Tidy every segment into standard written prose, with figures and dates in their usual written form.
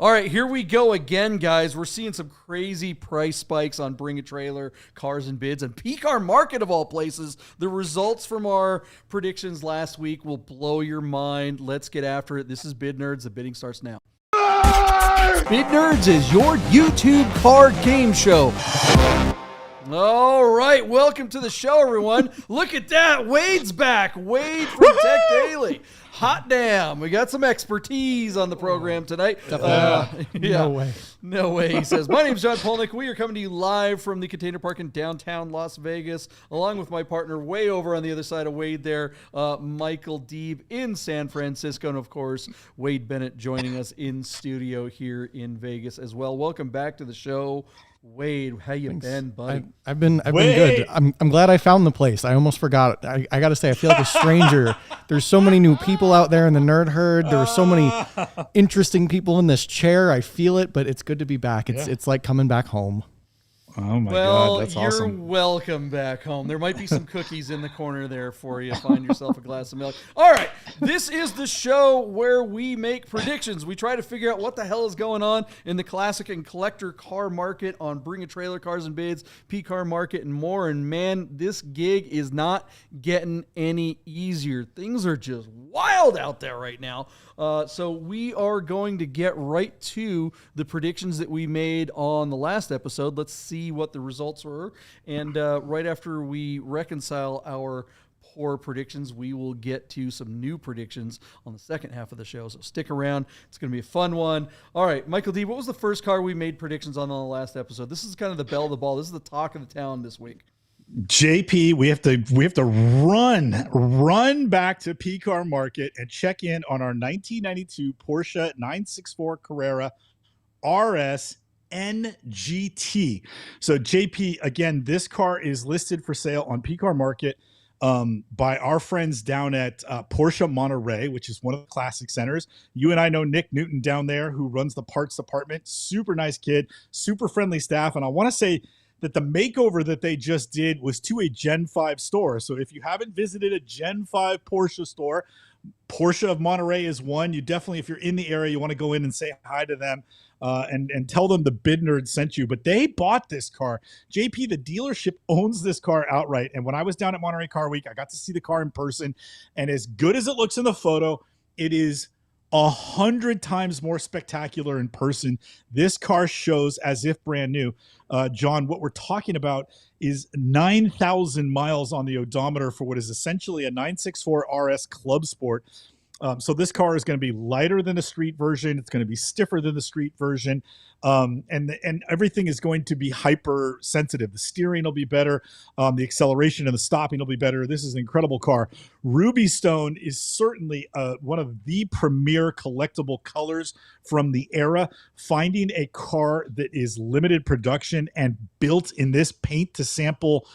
All right, here we go again, guys. We're seeing some crazy price spikes on Bring a Trailer, Cars and Bids, and PCAR Market of all places. The results from our predictions last week will blow your mind. Let's get after it. This is Bid Nerds. The bidding starts now. Bid Nerds is your YouTube card game show. All right, welcome to the show, everyone. Look at that. Wade's back. Wade from Tech Daily. Hot damn. We got some expertise on the program tonight. No way. No way, he says. My name's John Polnik. We are coming to you live from the Container Park in downtown Las Vegas, along with my partner way over on the other side of Wade there, Michael Deeb in San Francisco, and of course, Wade Bennet joining us in studio here in Vegas as well. Welcome back to the show. Wade, how you been, buddy? I've been good. I'm glad I found the place. I almost forgot. I got to say, I feel like a stranger. There's so many new people out there in the nerd herd. There were so many interesting people in this chair. I feel it, but it's good to be back. It's like coming back home. Oh my God, that's awesome. You're welcome back home. There might be some cookies in the corner there for you. Find yourself a glass of milk. All right, this is the show where we make predictions. We try to figure out what the hell is going on in the classic and collector car market on Bring a Trailer, Cars and Bids, PCAR Market, and more. And man, this gig is not getting any easier. Things are just wild out there right now. So we are going to get right to the predictions that we made on the last episode. Let's see what the results were. And right after we reconcile our poor predictions, we will get to some new predictions on the second half of the show. So stick around. It's going to be a fun one. All right, Michael D., what was the first car we made predictions on the last episode? This is kind of the belle of the ball. This is the talk of the town this week. JP, we have to run back to PCAR Market and check in on our 1992 Porsche 964 Carrera RS NGT. So JP, again, this car is listed for sale on PCAR Market by our friends down at Porsche Monterey, which is one of the classic centers. You and I know Nick Newton down there, who runs the parts department. Super nice kid, super friendly staff. And I want to say that the makeover that they just did was to a Gen 5 store. So if you haven't visited a Gen 5 Porsche store, Porsche of Monterey is one. You definitely, if you're in the area, you want to go in and say hi to them and tell them the Bid Nerd sent you. But they bought this car. JP, the dealership owns this car outright. And when I was down at Monterey Car Week, I got to see the car in person. And as good as it looks in the photo, it is 100 times more spectacular in person. This car shows as if brand new. John, what we're talking about is 9,000 miles on the odometer for what is essentially a 964 RS Club Sport. So this car is going to be lighter than the street version. It's going to be stiffer than the street version. And everything is going to be hyper sensitive. The steering will be better. The acceleration and the stopping will be better. This is an incredible car. Ruby Stone is certainly one of the premier collectible colors from the era. Finding a car that is limited production and built in this paint to sample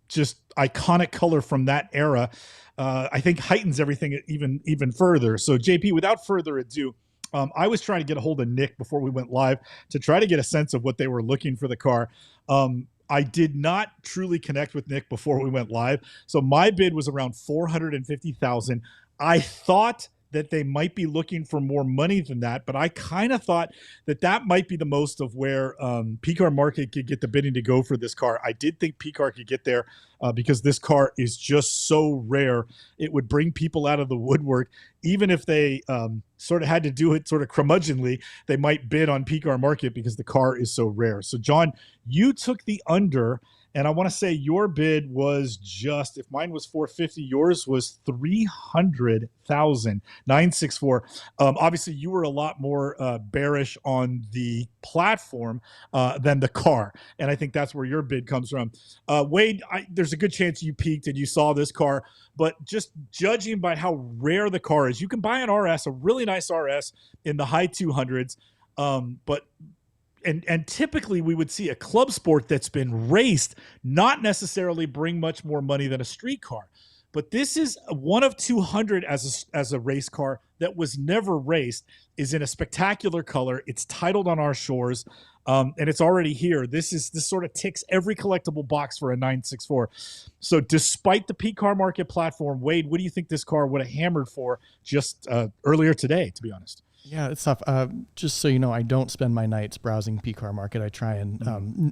just iconic color from that era, I think heightens everything even further. So JP, without further ado, I was trying to get a hold of Nick before we went live to try to get a sense of what they were looking for the car. I did not truly connect with Nick before we went live. So my bid was around $450,000. I thought that they might be looking for more money than that, but I kind of thought that that might be the most of where PCAR Market could get the bidding to go for this car. I did think PCAR could get there because this car is just so rare. It would bring people out of the woodwork. Even if they sort of had to do it sort of curmudgeonly, they might bid on PCAR Market because the car is so rare. So John, you took the under. And I want to say your bid was just, if mine was 450, yours was 300,000, 964. Obviously, you were a lot more bearish on the platform than the car. And I think that's where your bid comes from. Wade, there's a good chance you peaked and you saw this car. But just judging by how rare the car is, you can buy an RS, a really nice RS in the high 200s. And typically we would see a club sport that's been raced not necessarily bring much more money than a street car. But this is one of 200 as a race car that was never raced, is in a spectacular color. It's titled on our shores, and it's already here. This sort of ticks every collectible box for a 964. So despite the PCAR Market platform, Wade, what do you think this car would have hammered for just earlier today, to be honest? Yeah, it's tough. Just so you know, I don't spend my nights browsing PCAR Market. I try and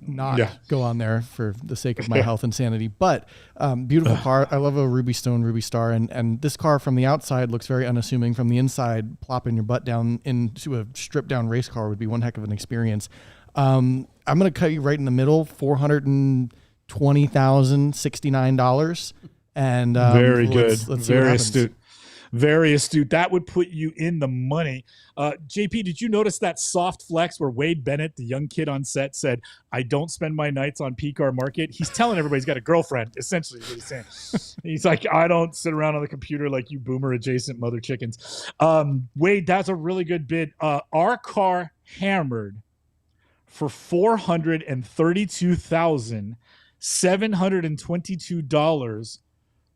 not go on there for the sake of my health and sanity. But beautiful car. I love a Ruby Stone, Ruby Star. And this car from the outside looks very unassuming. From the inside, plopping your butt down into a stripped down race car would be one heck of an experience. I'm going to cut you right in the middle, $420,069. And very good. Let's see very what happens. astute. Very astute. That would put you in the money. JP, did you notice that soft flex where Wade Bennet, the young kid on set, said, I don't spend my nights on PCAR Market? He's telling everybody he's got a girlfriend, essentially is what he's saying. He's like, I don't sit around on the computer like you boomer adjacent mother chickens. Wade, that's a really good bid. Our car hammered for $432,722,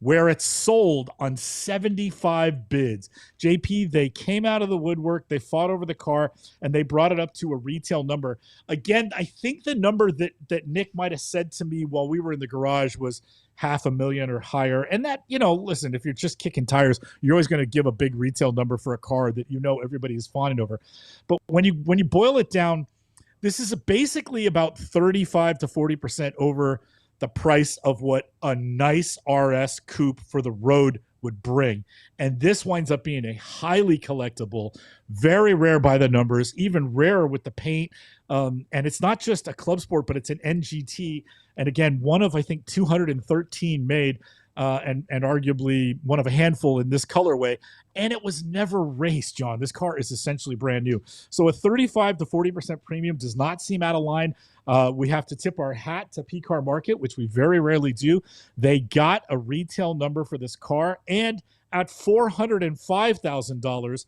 where it's sold on 75 bids. JP, they came out of the woodwork, they fought over the car, and they brought it up to a retail number. Again, I think the number that Nick might have said to me while we were in the garage was $500,000 or higher. And that, listen, if you're just kicking tires, you're always going to give a big retail number for a car that everybody is fawning over. But when you boil it down, this is basically about 35 to 40% over the price of what a nice RS coupe for the road would bring. And this winds up being a highly collectible, very rare by the numbers, even rarer with the paint. And it's not just a club sport, but it's an NGT. And again, one of, I think, 213 made, and arguably one of a handful in this colorway. And it was never raced, John. This car is essentially brand new. So a 35 to 40% premium does not seem out of line. We have to tip our hat to PCAR Market, which we very rarely do. They got a retail number for this car. And at $405,000,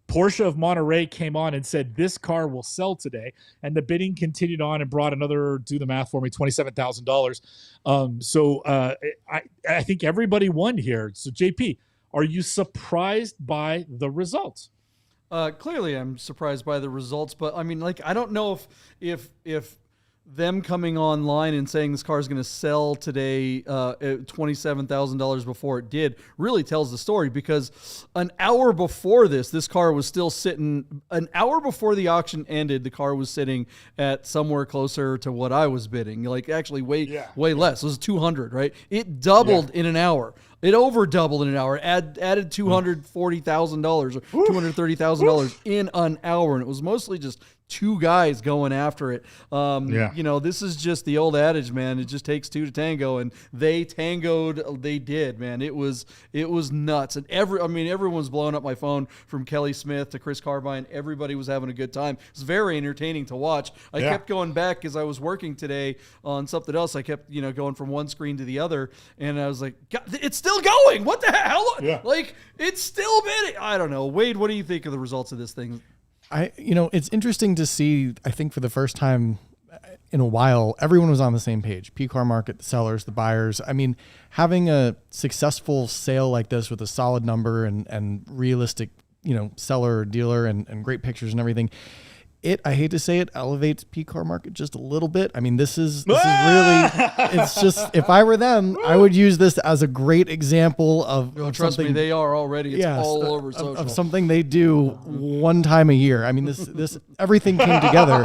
Porsche of Monterey came on and said, this car will sell today. And the bidding continued on and brought another, do the math for me, $27,000. So I think everybody won here. So JP, are you surprised by the results? Clearly I'm surprised by the results, but I mean, I don't know if them coming online and saying this car is going to sell today at $27,000 before it did really tells the story, because an hour before this car was still sitting. An hour before the auction ended, the car was sitting at somewhere closer to what I was bidding, actually way less. It was 200, right? It doubled in an hour. It over doubled in an hour, added $240,000 or $230,000 in an hour. And it was mostly just two guys going after it. This is just the old adage, man. It just takes two to tango, and they tangoed. They did, man. It was nuts. And everyone's blowing up my phone, from Kelly Smith to Chris Carbine. Everybody was having a good time. It was very entertaining to watch. I kept going back as I was working today on something else. I kept, going from one screen to the other, and I was like, God, it's still going. What the hell? Yeah. It's still bidding. I don't know. Wade, what do you think of the results of this thing? It's interesting to see. I think for the first time in a while, everyone was on the same page. PCAR Market, the sellers, the buyers. I mean, having a successful sale like this with a solid number and realistic, seller or dealer and great pictures and everything, I hate to say it, elevates PCAR Market just a little bit. I mean, this is really, it's just, if I were them, I would use this as a great example of trust me, they are already. It's all over social. Of something they do one time a year. I mean, this everything came together.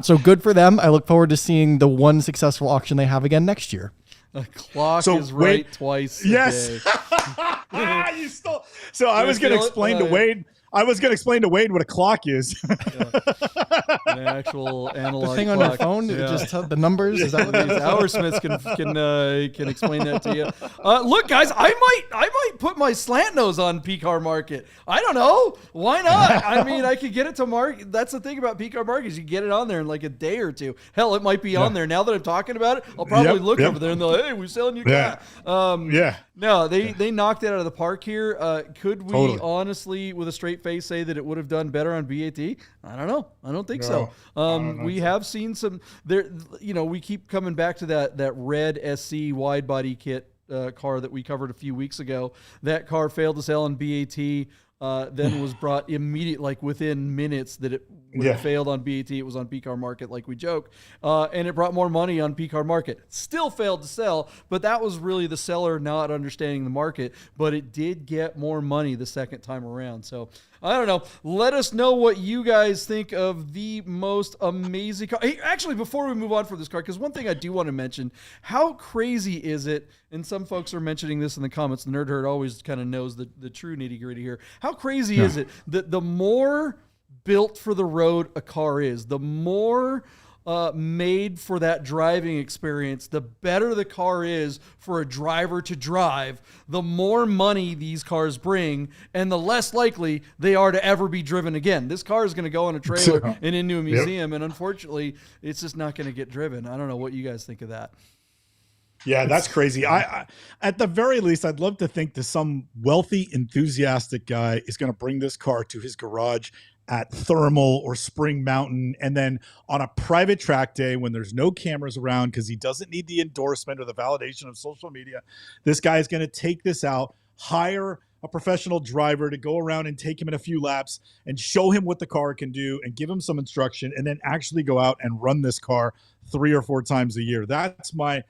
So good for them. I look forward to seeing the one successful auction they have again next year. The clock is right twice a day. You stole. So I was going to explain to Wade. I was going to explain to Wade what a clock is. An actual analog the thing clock. On your phone, just the numbers. Is that what these hoursmiths can explain that to you? Look, guys, I might put my slant nose on PCAR Market. I don't know. Why not? I mean, I could get it to market. That's the thing about PCAR Market, is you get it on there in like a day or two. Hell, it might be on there now that I'm talking about it. I'll probably look over there and they'll, hey, we're selling your car. No, they knocked it out of the park here. Could we honestly, with a straight face, say that it would have done better on BAT? I don't know. I don't think so. We have seen some there. We keep coming back to that red SC wide body kit car that we covered a few weeks ago. That car failed to sell on BAT. Then was brought immediate, within minutes that it when it failed on BAT, it was on PCAR Market, like we joke, and it brought more money on PCAR Market. Still failed to sell, but that was really the seller not understanding the market, but it did get more money the second time around. So I don't know. Let us know what you guys think of the most amazing car. Hey, actually, before we move on from this car, because one thing I do want to mention, how crazy is it, and some folks are mentioning this in the comments, the Nerd Herd always kind of knows the true nitty-gritty here. How crazy is it that the more built for the road a car is, the more made for that driving experience, the better the car is for a driver to drive, the more money these cars bring, and the less likely they are to ever be driven again. This car is going to go on a trailer and into a museum, and unfortunately, it's just not going to get driven. I don't know what you guys think of that. Yeah, that's crazy. I at the very least, I'd love to think that some wealthy, enthusiastic guy is going to bring this car to his garage at Thermal or Spring Mountain, and then on a private track day when there's no cameras around, because he doesn't need the endorsement or the validation of social media, this guy is going to take this out, hire a professional driver to go around and take him in a few laps and show him what the car can do and give him some instruction, and then actually go out and run this car 3 or 4 times a year. That's my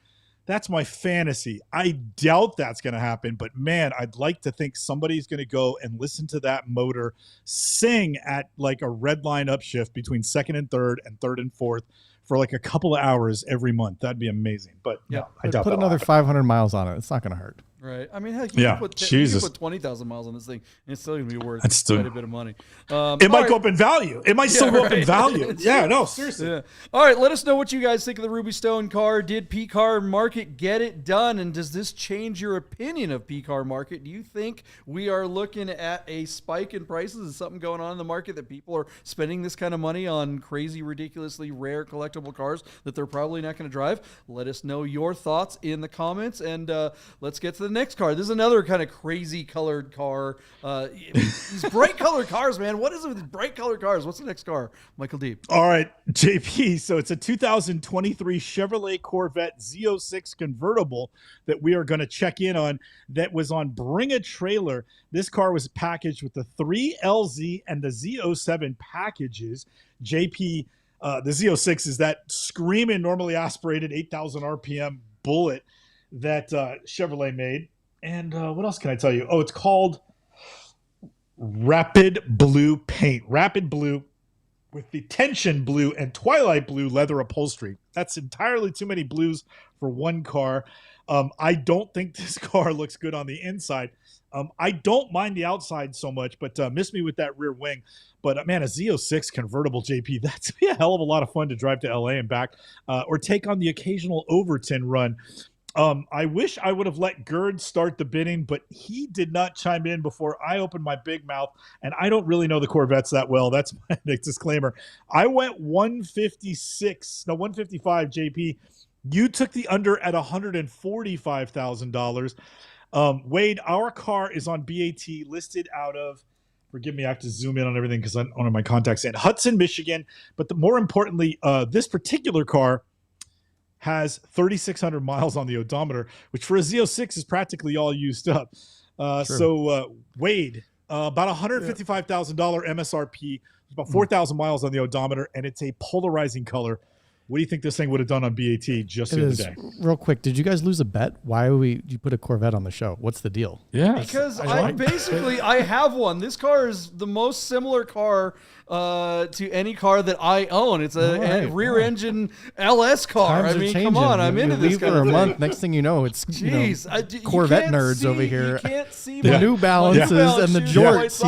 fantasy. I doubt that's going to happen, but man, I'd like to think somebody's going to go and listen to that motor sing at like a red line upshift between second and third and fourth for like a couple of hours every month. That'd be amazing. But yeah, I doubt put another 500 miles on it. It's not going to hurt. Right. I mean, heck, you can put 20,000 miles on this thing, and it's still going to be worth quite a bit of money. It might go up in value. It might still go up in value. Yeah, no, seriously. Yeah. All right, let us know what you guys think of the Ruby Stone car. Did PCAR Market get it done, and does this change your opinion of PCAR Market? Do you think we are looking at a spike in prices? Is something going on in the market that people are spending this kind of money on crazy, ridiculously rare collectible cars that they're probably not going to drive? Let us know your thoughts in the comments, and let's get to the next car. This is another kind of crazy colored car. These bright colored cars, man. What is it with these bright colored cars? What's the next car? Michael Deeb. All right, JP. So it's a 2023 Chevrolet Corvette Z06 convertible that we are going to check in on. That was on Bring a Trailer. This car was packaged with the 3LZ and the Z07 packages. JP, the Z06 is that screaming, normally aspirated 8,000 RPM bullet that Chevrolet made. And what else can I tell you? Oh, it's called Rapid Blue paint. Rapid Blue with the Tension Blue and Twilight Blue leather upholstery. That's entirely too many blues for one car. I don't think this car looks good on the inside. I don't mind the outside so much, but miss me with that rear wing. But man, a Z06 convertible, JP, that's be a hell of a lot of fun to drive to LA and back, or take on the occasional Overton run. I wish I would have let Gerd start the bidding, but he did not chime in before I opened my big mouth, and I don't really know the Corvettes that well. That's my disclaimer. I went 155, JP. You took the under at $145,000. Wade, our car is on BAT listed out of, forgive me, I have to zoom in on everything because I don't have my contacts in, Hudson, Michigan. But more importantly, this particular car has 3,600 miles on the odometer, which for a Z06 is practically all used up. So Wade, about $155,000 MSRP, about 4,000 miles on the odometer, and it's a polarizing color. What do you think this thing would have done on BAT just the other day? Real quick, did you guys lose a bet? Why did you put a Corvette on the show? What's the deal? Yeah, because I have one. This car is the most similar car to any car that I own. It's a rear engine LS car. Times I mean, changing. come on, I'm into this for a month. Next thing you know, it's Corvette nerds over here. You can't see the New Balances and the jorts.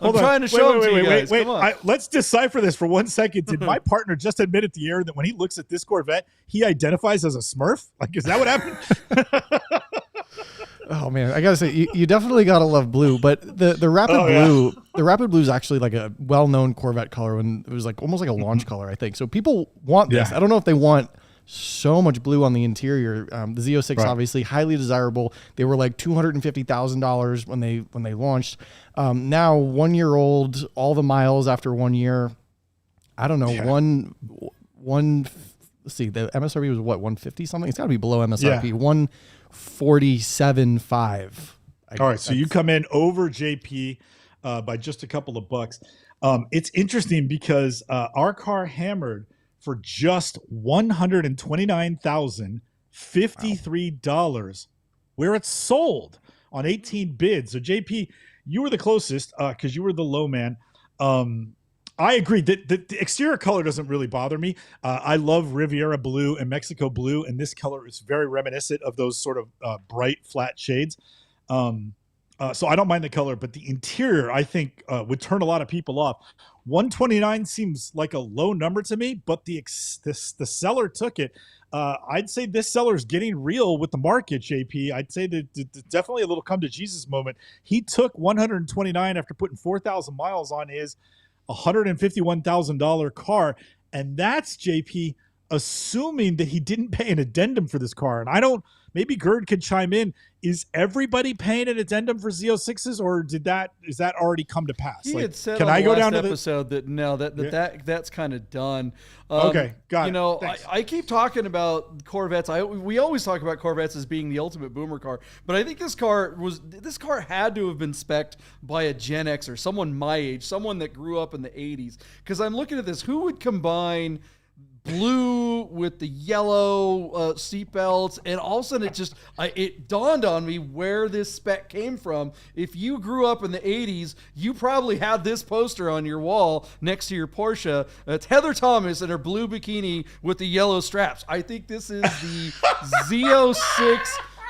I'm trying to show them to you guys. Wait. Let's decipher this for 1 second. Did my partner just admit at the air that when he looks at this Corvette, he identifies as a Smurf? Like, is that what happened? Oh man, I gotta say, you definitely gotta love blue, but the Rapid Blue, the Rapid Blue is actually like a well-known Corvette color, and it was like almost like a launch color, I think. So people want this. I don't know if they want so much blue on the interior. The Z06 obviously highly desirable. They were like $250,000 when they launched. Now 1 year old, all the miles after 1 year. I don't know, let's see, the MSRP was what, 150 something? It's got to be below MSRP. 147.5. All right, so you come in over JP by just a couple of bucks. It's interesting because our car hammered for just $129,053, where it's sold on 18 bids. So JP, you were the closest because you were the low man. I agree that the exterior color doesn't really bother me. I love Riviera blue and Mexico blue, and this color is very reminiscent of those sort of bright, flat shades. So I don't mind the color, but the interior, I think, would turn a lot of people off. 129 seems like a low number to me, but the seller took it. I'd say this seller's getting real with the market, JP. I'd say that definitely a little come to Jesus moment. He took 129 after putting 4,000 miles on his $151,000 car, and that's, JP, assuming that he didn't pay an addendum for this car. And I don't, maybe Gerd could chime in. Is everybody paying an addendum for Z06s, or is that already come to pass? He had said can on I the go last down to episode that no, that's kind of done. Okay, got it. I keep talking about Corvettes. We always talk about Corvettes as being the ultimate boomer car, but I think this car had to have been spec'd by a Gen Xer, someone my age, someone that grew up in the 80s. Because I'm looking at this, who would combine blue with the yellow seatbelts, and all of a sudden it dawned on me where this spec came from. If you grew up in the 80s, you probably had this poster on your wall next to your Porsche. It's Heather Thomas in her blue bikini with the yellow straps. I think this is the Z06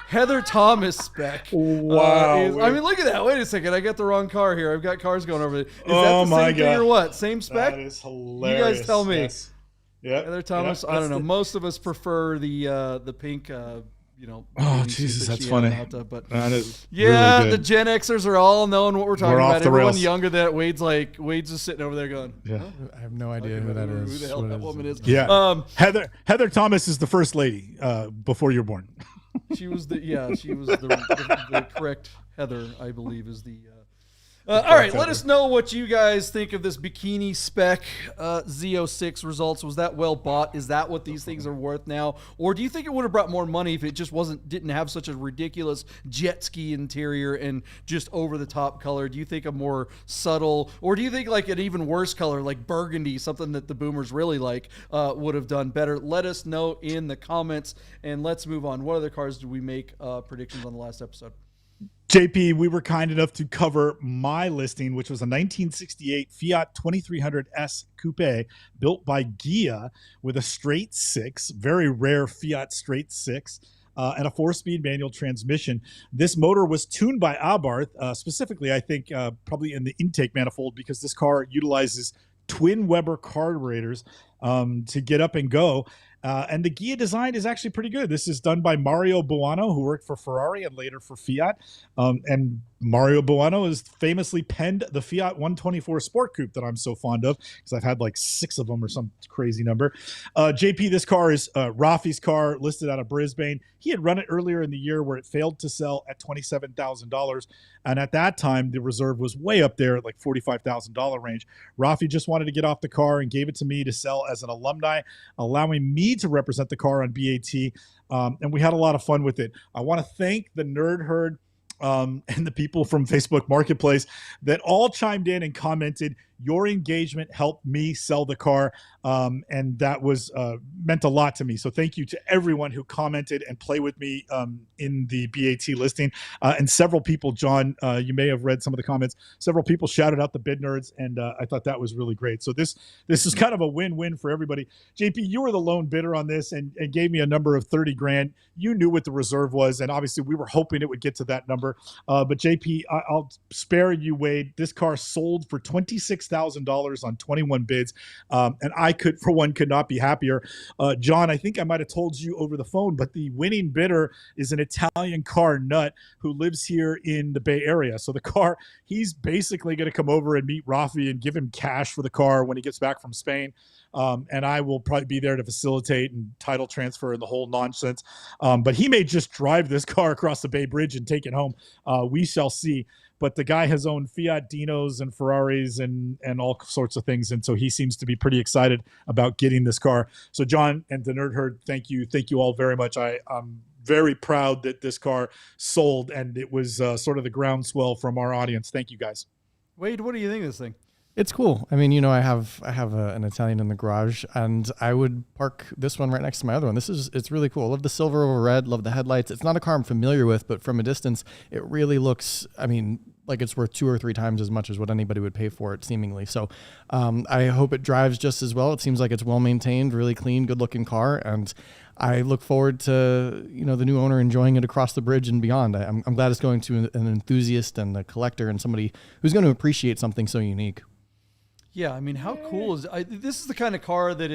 Heather Thomas spec. Wow. I mean, look at that. Wait a second. I got the wrong car here. I've got cars going over there. Is that Oh the my same thing God. or what? Same spec? That is hilarious. You guys tell me. Yes. Yeah, Heather Thomas. I don't know. Most of us prefer the pink. Oh green Jesus, suit that that's she funny. had out, but That is yeah, really the good. Gen Xers are all knowing what we're talking We're off about. the Everyone rails. younger than that, Wade's just sitting over there going, Yeah. I have no idea okay, who that who is. the hell What that is woman it? is. Yeah. Heather Thomas is the first lady before you're born. She was the correct Heather, I believe, is the. All right, let us know what you guys think of this bikini spec Z06 results. Was that well bought? Is that what these things are worth now? Or do you think it would have brought more money if it just didn't have such a ridiculous jet ski interior and just over the top color? Do you think a more subtle, or do you think like an even worse color like burgundy, something that the boomers really like, would have done better? Let us know in the comments, and let's move on. What other cars did we make predictions on the last episode? JP, we were kind enough to cover my listing, which was a 1968 Fiat 2300S Coupe built by Ghia with a straight six, very rare Fiat straight six, and a 4-speed manual transmission. This motor was tuned by Abarth, specifically, I think, probably in the intake manifold, because this car utilizes twin Weber carburetors to get up and go. And the Ghia design is actually pretty good. This is done by Mario Buono, who worked for Ferrari and later for Fiat. And Mario Buono has famously penned the Fiat 124 Sport Coupe that I'm so fond of, because I've had like 6 of them or some crazy number. JP, this car is Rafi's car, listed out of Brisbane. He had run it earlier in the year where it failed to sell at $27,000. And at that time, the reserve was way up there at like $45,000 range. Rafi just wanted to get off the car and gave it to me to sell as an alumni, allowing me to represent the car on BAT. And we had a lot of fun with it. I want to thank the Nerd Herd and the people from Facebook Marketplace that all chimed in and commented. Your engagement helped me sell the car, and that was meant a lot to me. So thank you to everyone who commented and played with me in the BAT listing. And several people, John, you may have read some of the comments. Several people shouted out the bid nerds, and I thought that was really great. So this is kind of a win-win for everybody. JP, you were the lone bidder on this and gave me a number of 30 grand. You knew what the reserve was, and obviously we were hoping it would get to that number. But JP, I'll spare you, Wade. This car sold for $26,000 on 21 bids. And I could not be happier. John, I think I might have told you over the phone, but the winning bidder is an Italian car nut who lives here in the Bay Area. So the car, he's basically going to come over and meet Rafi and give him cash for the car when he gets back from Spain. And I will probably be there to facilitate and title transfer and the whole nonsense. But he may just drive this car across the Bay Bridge and take it home. We shall see. But the guy has owned Fiat Dinos and Ferraris and all sorts of things. And so he seems to be pretty excited about getting this car. So John and the Nerd Herd, thank you. Thank you all very much. I'm very proud that this car sold, and it was sort of the groundswell from our audience. Thank you, guys. Wade, what do you think of this thing? It's cool. I mean, I have an Italian in the garage, and I would park this one right next to my other one. It's really cool. Love the silver over red. Love the headlights. It's not a car I'm familiar with, but from a distance, it really looks, I mean, like it's worth 2 or 3 times as much as what anybody would pay for it, seemingly. So I hope it drives just as well. It seems like it's well maintained, really clean, good looking car, and I look forward to the new owner enjoying it across the bridge and beyond. I'm glad it's going to an enthusiast and a collector and somebody who's going to appreciate something so unique. Yeah, I mean, how cool is this? Is the kind of car that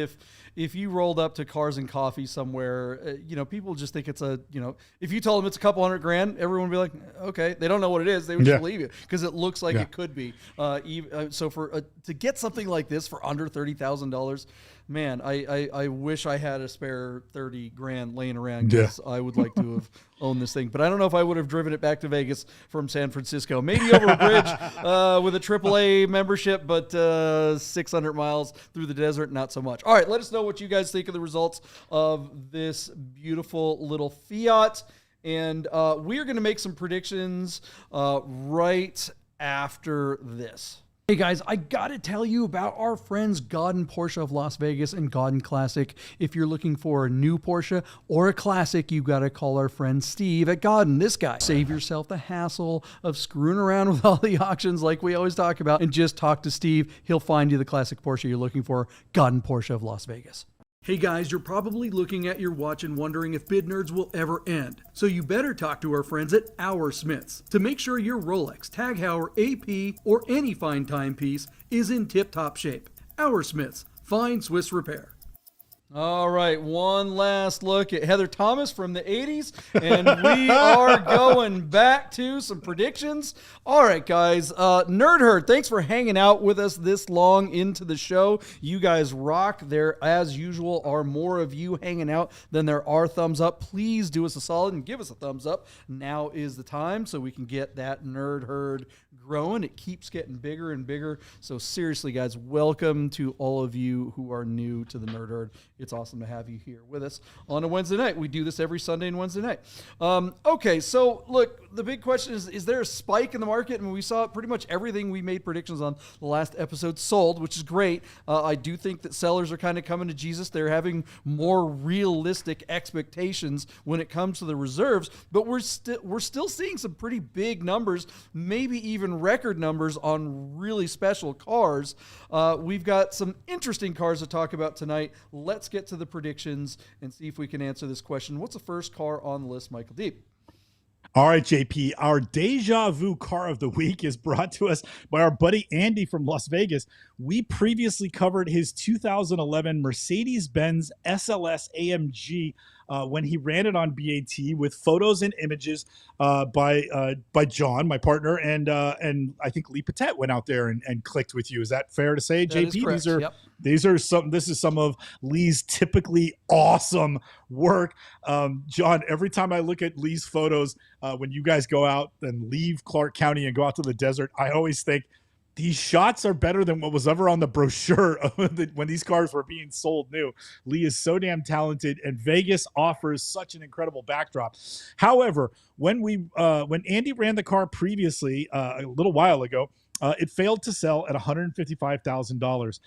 if you rolled up to Cars and Coffee somewhere, people just think it's if you told them it's a couple $100,000, everyone would be like, okay, they don't know what it is. They would just believe you because it looks like it could be. So to get something like this for under $30,000, man, I wish I had a spare $30,000 laying around because I would like to have owned this thing. But I don't know if I would have driven it back to Vegas from San Francisco. Maybe over a bridge with a AAA membership, but 600 miles through the desert, not so much. All right, let us know what you guys think of the results of this beautiful little Fiat. And we are going to make some predictions right after this. Hey guys, I gotta tell you about our friends Godden Porsche of Las Vegas and Godden Classic. If you're looking for a new Porsche or a classic, you gotta call our friend Steve at Godden. This guy. Save yourself the hassle of screwing around with all the auctions like we always talk about and just talk to Steve. He'll find you the classic Porsche you're looking for. Godden Porsche of Las Vegas. Hey guys, you're probably looking at your watch and wondering if Bid Nerds will ever end. So you better talk to our friends at Our Smiths to make sure your Rolex, Tag Heuer, AP, or any fine timepiece is in tip-top shape. Our Smiths, fine Swiss repair. All right, one last look at Heather Thomas from the 80s, and we are going back to some predictions. All right, guys, Nerd Herd, thanks for hanging out with us this long into the show. You guys rock. There, as usual, are more of you hanging out than there are thumbs up. Please do us a solid and give us a thumbs up. Now is the time so we can get that Nerd Herd growing. It keeps getting bigger and bigger. So seriously, guys, welcome to all of you who are new to the Nerd Herd. It's awesome to have you here with us on a Wednesday night. We do this every Sunday and Wednesday night. Okay, so look, the big question is there a spike in the market? I mean, we saw pretty much everything we made predictions on the last episode sold, which is great. I do think that sellers are kind of coming to Jesus. They're having more realistic expectations when it comes to the reserves, but we're still seeing some pretty big numbers, maybe even record numbers on really special cars. We've got some interesting cars to talk about tonight. Let's get to the predictions and see if we can answer this question. What's the first car on the list, Michael Deeb? All right, JP, our Deja Vu car of the week is brought to us by our buddy Andy from Las Vegas. We previously covered his 2011 Mercedes-Benz SLS AMG when he ran it on BAT with photos and images by John, my partner, and I think Lee Patet went out there and clicked with you. Is that fair to say, That JP? is correct. This is some of Lee's typically awesome work. John, every time I look at Lee's photos, when you guys go out and leave Clark County and go out to the desert, I always think these shots are better than what was ever on the brochure when these cars were being sold new. Lee is so damn talented, and Vegas offers such an incredible backdrop. However, when Andy ran the car previously a little while ago, it failed to sell at $155,000.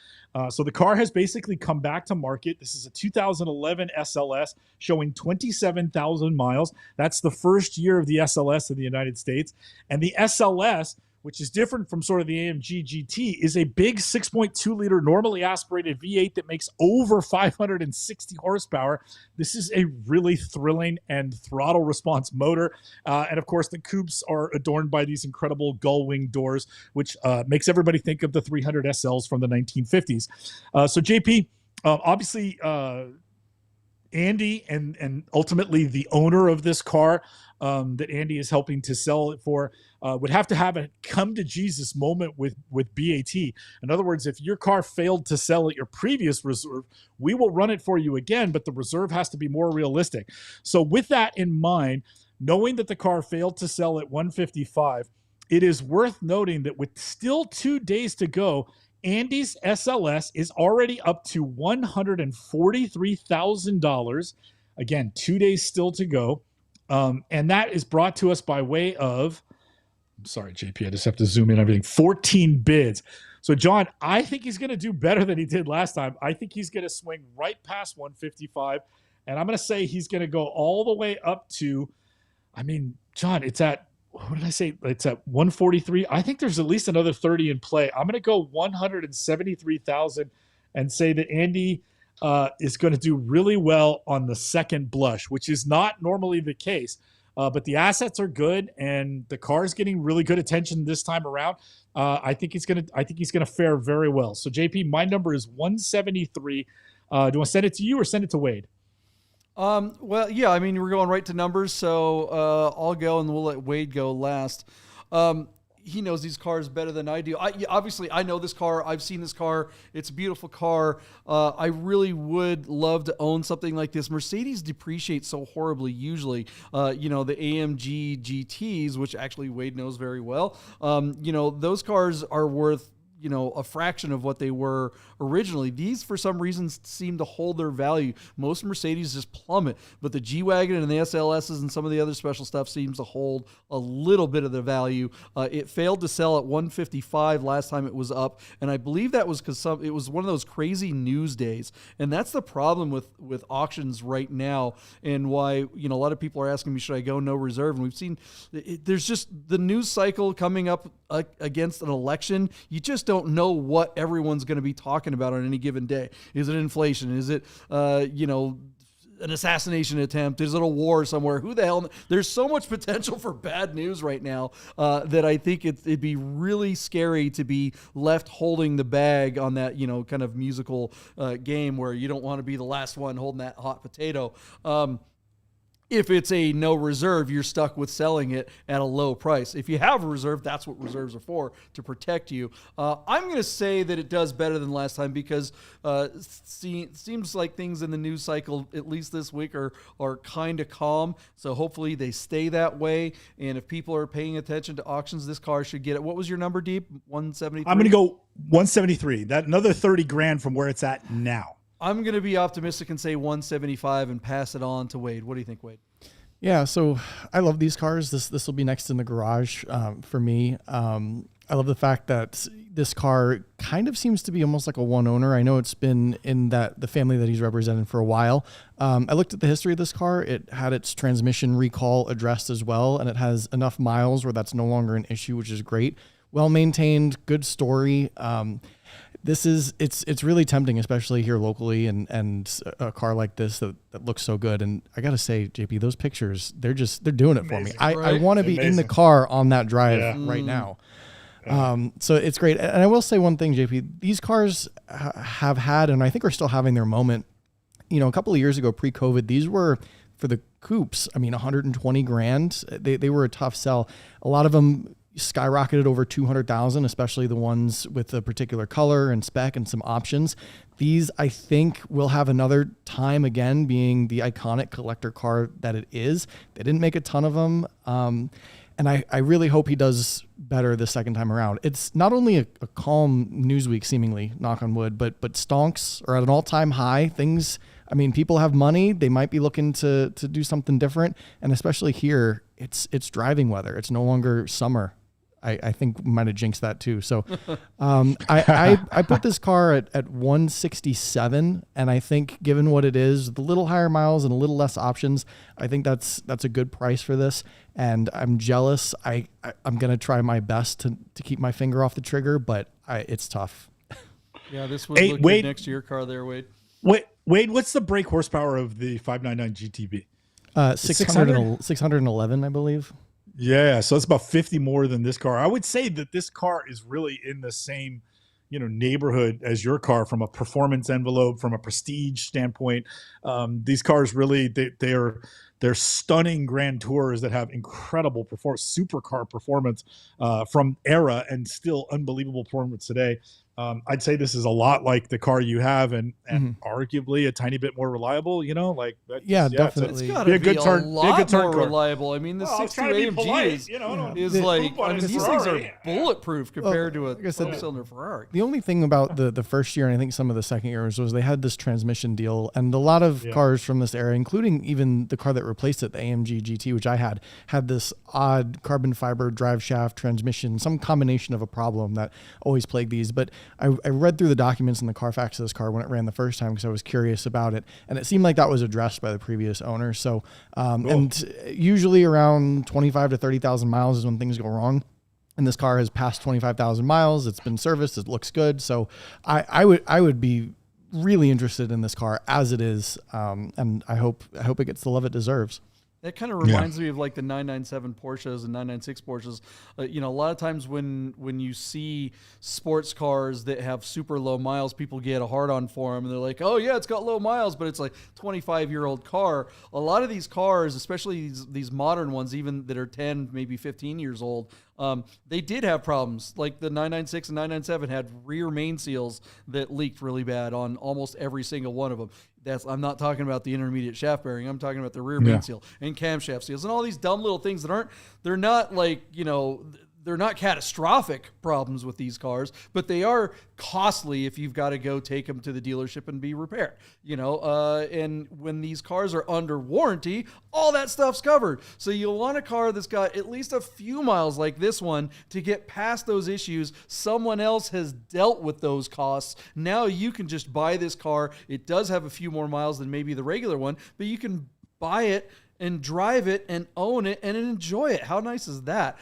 So the car has basically come back to market. This is a 2011 SLS showing 27,000 miles. That's the first year of the SLS in the United States. And the SLS, which is different from sort of the AMG GT, is a big 6.2-liter normally aspirated V8 that makes over 560 horsepower. This is a really thrilling and throttle response motor. And of course, the coupes are adorned by these incredible gull wing doors, which makes everybody think of the 300 SLs from the 1950s. So JP, obviously, Andy and ultimately the owner of this car that Andy is helping to sell it for would have to have a come to Jesus moment with BAT. In other words, if your car failed to sell at your previous reserve, we will run it for you again, but the reserve has to be more realistic. So with that in mind, knowing that the car failed to sell at 155, it is worth noting that with still 2 days to go, Andy's SLS is already up to $143,000. Again, 2 days still to go. And that is brought to us by way of sorry, JP, I just have to zoom in on everything. 14 bids. So, John, I think he's going to do better than he did last time. I think he's going to swing right past 155, and I'm going to say he's going to go all the way up to, I mean, John, it's at, what did I say? It's at 143. I think there's at least another 30 in play. I'm going to go 173,000 and say that Andy is going to do really well on the second blush, which is not normally the case. But the assets are good, and the car is getting really good attention this time around. I think he's gonna fare very well. So, JP, my number is 173. Do you want to send it to you or send it to Wade? Well, yeah. I mean, we're going right to numbers, so I'll go, and we'll let Wade go last. He knows these cars better than I do. Obviously, I know this car. I've seen this car. It's a beautiful car. I really would love to own something like this. Mercedes depreciates so horribly usually. The AMG GTs, which actually Wade knows very well, those cars are worth a fraction of what they were originally. These, for some reason, seem to hold their value. Most Mercedes just plummet, but the G-Wagon and the SLSs and some of the other special stuff seems to hold a little bit of the value. It failed to sell at 155 last time it was up, and I believe that was because it was one of those crazy news days, and that's the problem with auctions right now, and why a lot of people are asking me, should I go no reserve? And we've seen there's just the news cycle coming up against an election. You just don't know what everyone's going to be talking about on any given day. Is it inflation? Is it, an assassination attempt? Is it a war somewhere? Who the hell? There's so much potential for bad news right now that I think it'd be really scary to be left holding the bag on that, kind of musical game where you don't want to be the last one holding that hot potato. If it's a no reserve, you're stuck with selling it at a low price. If you have a reserve, that's what reserves are for, to protect you. I'm going to say that it does better than last time because it seems like things in the news cycle, at least this week, are kind of calm. So hopefully they stay that way. And if people are paying attention to auctions, this car should get it. What was your number, Deep? 173? I'm going to go 173. That another 30 grand from where it's at now. I'm going to be optimistic and say 175 and pass it on to Wade. What do you think, Wade? Yeah, so I love these cars. This will be next in the garage for me. I love the fact that this car kind of seems to be almost like a one owner. I know it's been in the family that he's represented for a while. I looked at the history of this car. It had its transmission recall addressed as well, and it has enough miles where that's no longer an issue, which is great. Well maintained, good story. It's really tempting, especially here locally, and a car like this that looks so good. And I gotta say, JP, those pictures, they're doing it for me. I want to be in the car on that drive right now. So it's great. And I will say one thing, JP, these cars have had, and I think are still having their moment. A couple of years ago, pre-COVID, these were, for the coupes, 120 grand. They were a tough sell. A lot of them skyrocketed over 200,000, especially the ones with a particular color and spec and some options. These, I think, will have another time again being the iconic collector car that it is. They didn't make a ton of them. And I really hope he does better the second time around. It's not only a calm news week, seemingly, knock on wood, but stonks are at an all-time high. People have money. They might be looking to do something different. And especially here, it's driving weather. It's no longer summer. I think we might have jinxed that too. So I put this car at 167, and I think given what it is, the little higher miles and a little less options, I think that's a good price for this. And I'm jealous. I'm going to try my best to keep my finger off the trigger, but it's tough. Yeah, this would look good next to your car there, Wade. Wade, what's the brake horsepower of the 599 GTB? 611, I believe. Yeah, so it's about 50 more than this car. I would say that this car is really in the same, neighborhood as your car from a performance envelope, from a prestige standpoint. These cars really, they're stunning Grand Tours that have incredible supercar performance from era and still unbelievable performance today. I'd say this is a lot like the car you have, and Mm-hmm. arguably a tiny bit more reliable. Yeah, definitely. It's got to be a lot more reliable. I mean, the 6.2 AMG is like, I mean, these things are bulletproof compared to a 12-cylinder Ferrari. The only thing about the first year, and I think some of the second years, was they had this transmission deal, and a lot of cars from this era, including even the car that replaced it, the AMG GT, which I had this odd carbon fiber drive shaft transmission, some combination of a problem that always plagued these. But I read through the documents in the Carfax of this car when it ran the first time because I was curious about it, and it seemed like that was addressed by the previous owner. So, and usually around 25 to 30,000 miles is when things go wrong. And this car has passed 25,000 miles. It's been serviced. It looks good. So I would be really interested in this car as it is, and I hope it gets the love it deserves. That kind of reminds me of like the 997 Porsches and 996 Porsches. A lot of times when you see sports cars that have super low miles, people get a hard-on for them, and they're like, oh, yeah, it's got low miles, but it's like 25-year-old car. A lot of these cars, especially these modern ones, even that are 10, maybe 15 years old, they did have problems. Like the 996 and 997 had rear main seals that leaked really bad on almost every single one of them. I'm not talking about the intermediate shaft bearing. I'm talking about the rear main seal and camshaft seals and all these dumb little things that they're not like, they're not catastrophic problems with these cars, but they are costly if you've got to go take them to the dealership and be repaired, and when these cars are under warranty, all that stuff's covered. So you'll want a car that's got at least a few miles like this one to get past those issues. Someone else has dealt with those costs. Now you can just buy this car. It does have a few more miles than maybe the regular one, but you can buy it and drive it and own it and enjoy it. How nice is that?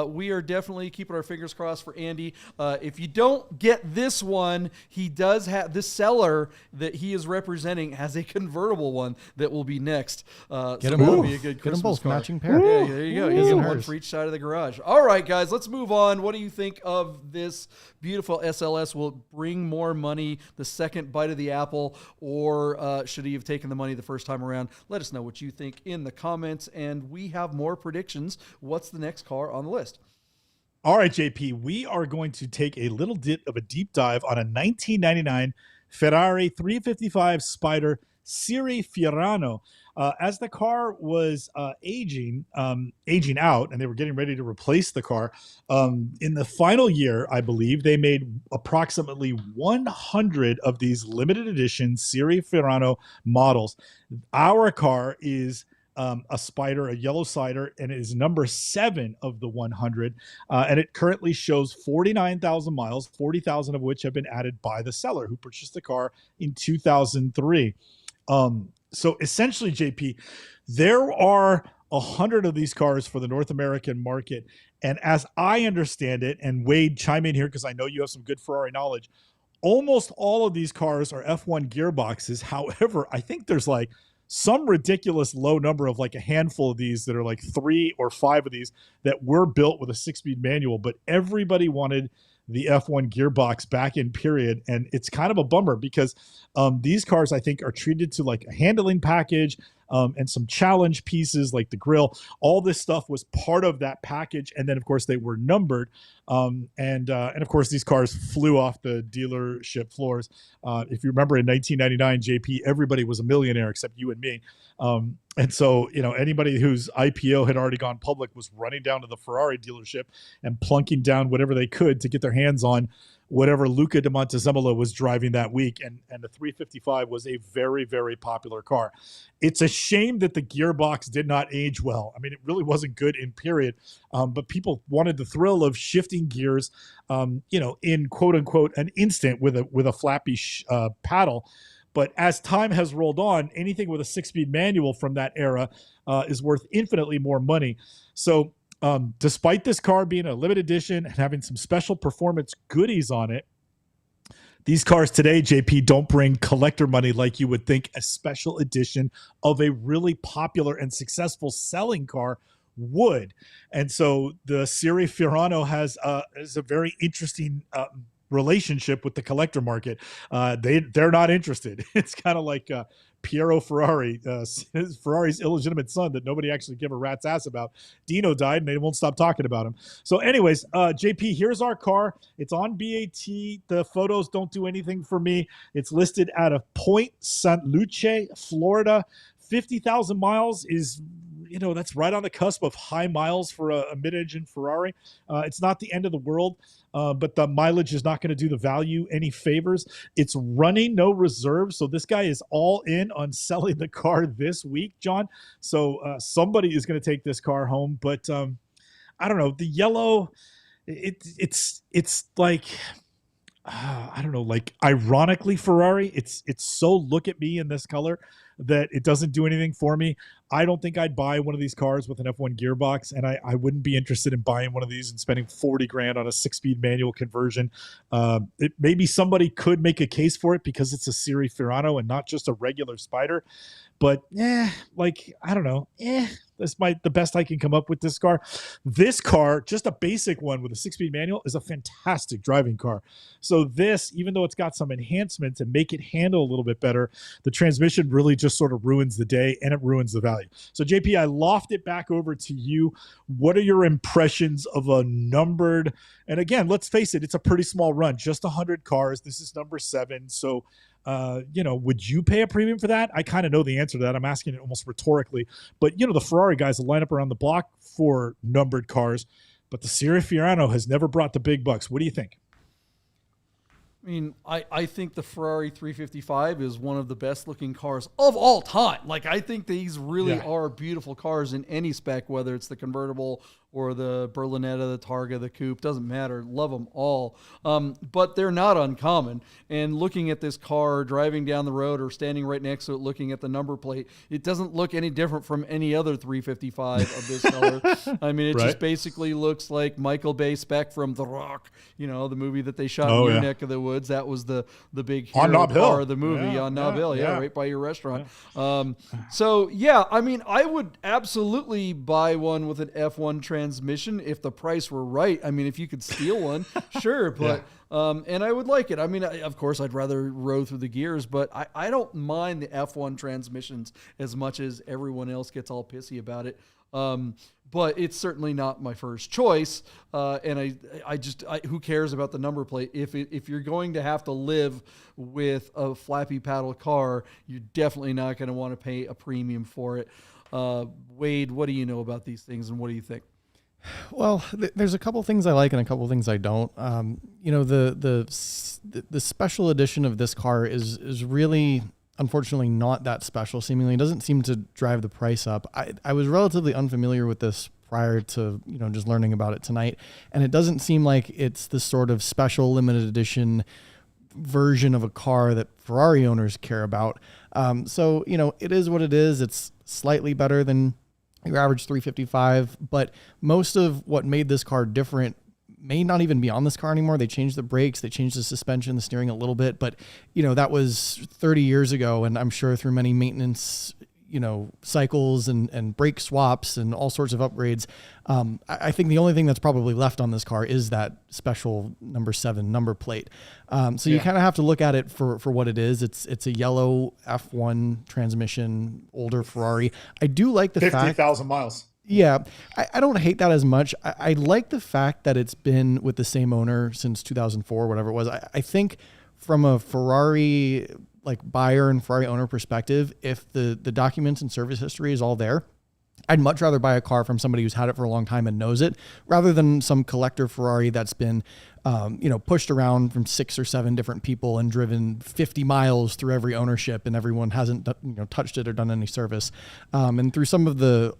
We are definitely keeping our fingers crossed for Andy. If you don't get this one, he does have this seller that he is representing has a convertible one that will be next. Get so them that'll both. be a good Get Christmas them both car. matching pair. Yeah, there you go. You get one hers. for each side of the garage. All right, guys, let's move on. What do you think of this beautiful SLS? Will it bring more money, the second bite of the apple, or should he have taken the money the first time around? Let us know what you think in the comments, and we have more predictions. What's the next car on the list? All right, JP, we are going to take a little bit of a deep dive on a 1999 Ferrari 355 Spider Serie Fiorano. As the car was aging out, and they were getting ready to replace the car, in the final year, I believe, they made approximately 100 of these limited edition Serie Fiorano models. Our car is a Spider, a yellow cider, and it is number 7 of the 100. And it currently shows 49,000 miles, 40,000 of which have been added by the seller who purchased the car in 2003. So essentially, JP, there are 100 of these cars for the North American market. And as I understand it, and Wade, chime in here because I know you have some good Ferrari knowledge, almost all of these cars are F1 gearboxes. However, I think there's like some ridiculous low number of like a handful of these that are like 3 or 5 of these that were built with a 6-speed manual, but everybody wanted the F1 gearbox back in period. And it's kind of a bummer because these cars, I think, are treated to like a handling package and some challenge pieces like the grille. All this stuff was part of that package. And then, of course, they were numbered. And of course, these cars flew off the dealership floors. If you remember in 1999, JP, everybody was a millionaire except you and me. And so, anybody whose IPO had already gone public was running down to the Ferrari dealership and plunking down whatever they could to get their hands on whatever Luca de Montezemolo was driving that week. And the 355 was a very, very popular car. It's a shame that the gearbox did not age well. I mean, it really wasn't good in period, but people wanted the thrill of shifting gears, in quote unquote, an instant with a flappy paddle. But as time has rolled on, anything with a 6-speed manual from that era is worth infinitely more money. So despite this car being a limited edition and having some special performance goodies on it, these cars today, JP, don't bring collector money like you would think a special edition of a really popular and successful selling car would. And so the Serie Fiorano is a very interesting relationship with the collector market. They're not interested. It's kind of like Piero Ferrari, Ferrari's illegitimate son that nobody actually gave a rat's ass about. Dino died and they won't stop talking about him. So anyways, JP, here's our car. It's on BAT. The photos don't do anything for me. It's listed out of Point St. Lucie, Florida. 50,000 miles is, that's right on the cusp of high miles for a mid-engine Ferrari. It's not the end of the world, but the mileage is not going to do the value any favors. It's running no reserves, so this guy is all in on selling the car this week, John. So somebody is going to take this car home, but I don't know. The yellow, it's like, I don't know, like ironically Ferrari, it's so look at me in this color that it doesn't do anything for me. I don't think I'd buy one of these cars with an F1 gearbox, and I wouldn't be interested in buying one of these and spending 40 grand on a 6-speed manual conversion. Maybe somebody could make a case for it because it's a Serie Fiorano and not just a regular Spider. But I don't know. That's the best I can come up with this car. This car, just a basic one with a 6-speed manual, is a fantastic driving car. So this, even though it's got some enhancements to make it handle a little bit better, the transmission really just sort of ruins the day and it ruins the value. So JP, I loft it back over to you. What are your impressions of a numbered, and again, let's face it, it's a pretty small run, just 100 cars. This is number 7. So would you pay a premium for that? I kind of know the answer to that. I'm asking it almost rhetorically, but the Ferrari guys will line up around the block for numbered cars, but the Serie Fiorano has never brought the big bucks. What do you think? I mean, I think the Ferrari 355 is one of the best looking cars of all time. Like, I think these really are beautiful cars in any spec, whether it's the convertible or the Berlinetta, the Targa, the Coupe, doesn't matter. Love them all. But they're not uncommon. And looking at this car, driving down the road or standing right next to it, looking at the number plate, it doesn't look any different from any other 355 of this color. I mean, it just basically looks like Michael Bay spec from The Rock, the movie that they shot in your neck of the woods. That was the big hero car of the movie on Nob Hill. Yeah, right by your restaurant. So, I mean, I would absolutely buy one with an F1 transmission if the price were right. I mean, if you could steal one, sure, but and I would like it. I mean, of course, I'd rather row through the gears, but I don't mind the F1 transmissions as much as everyone else gets all pissy about it. But it's certainly not my first choice. And I just who cares about the number plate? If you're going to have to live with a flappy paddle car, you're definitely not going to want to pay a premium for it. Wade, what do you know about these things, and what do you think? Well, there's a couple things I like and a couple things I don't. The special edition of this car is really, unfortunately, not that special. Seemingly, it doesn't seem to drive the price up. I was relatively unfamiliar with this prior to just learning about it tonight, and it doesn't seem like it's the sort of special limited edition version of a car that Ferrari owners care about. So it is what it is. It's slightly better than your average 355, but most of what made this car different may not even be on this car anymore. They changed the brakes, they changed the suspension, the steering a little bit, but that was 30 years ago, and I'm sure through many maintenance cycles and brake swaps and all sorts of upgrades, I think the only thing that's probably left on this car is that special number 7 number plate. So you kind of have to look at it for what it is. It's a yellow F1 transmission, older Ferrari. I do like the 50,000 miles. Yeah, I don't hate that as much. I like the fact that it's been with the same owner since 2004, whatever it was. I think from a Ferrari buyer and Ferrari owner perspective, if the documents and service history is all there, I'd much rather buy a car from somebody who's had it for a long time and knows it, rather than some collector Ferrari that's been, pushed around from 6 or 7 different people and driven 50 miles through every ownership, and everyone hasn't, touched it or done any service. And through some of the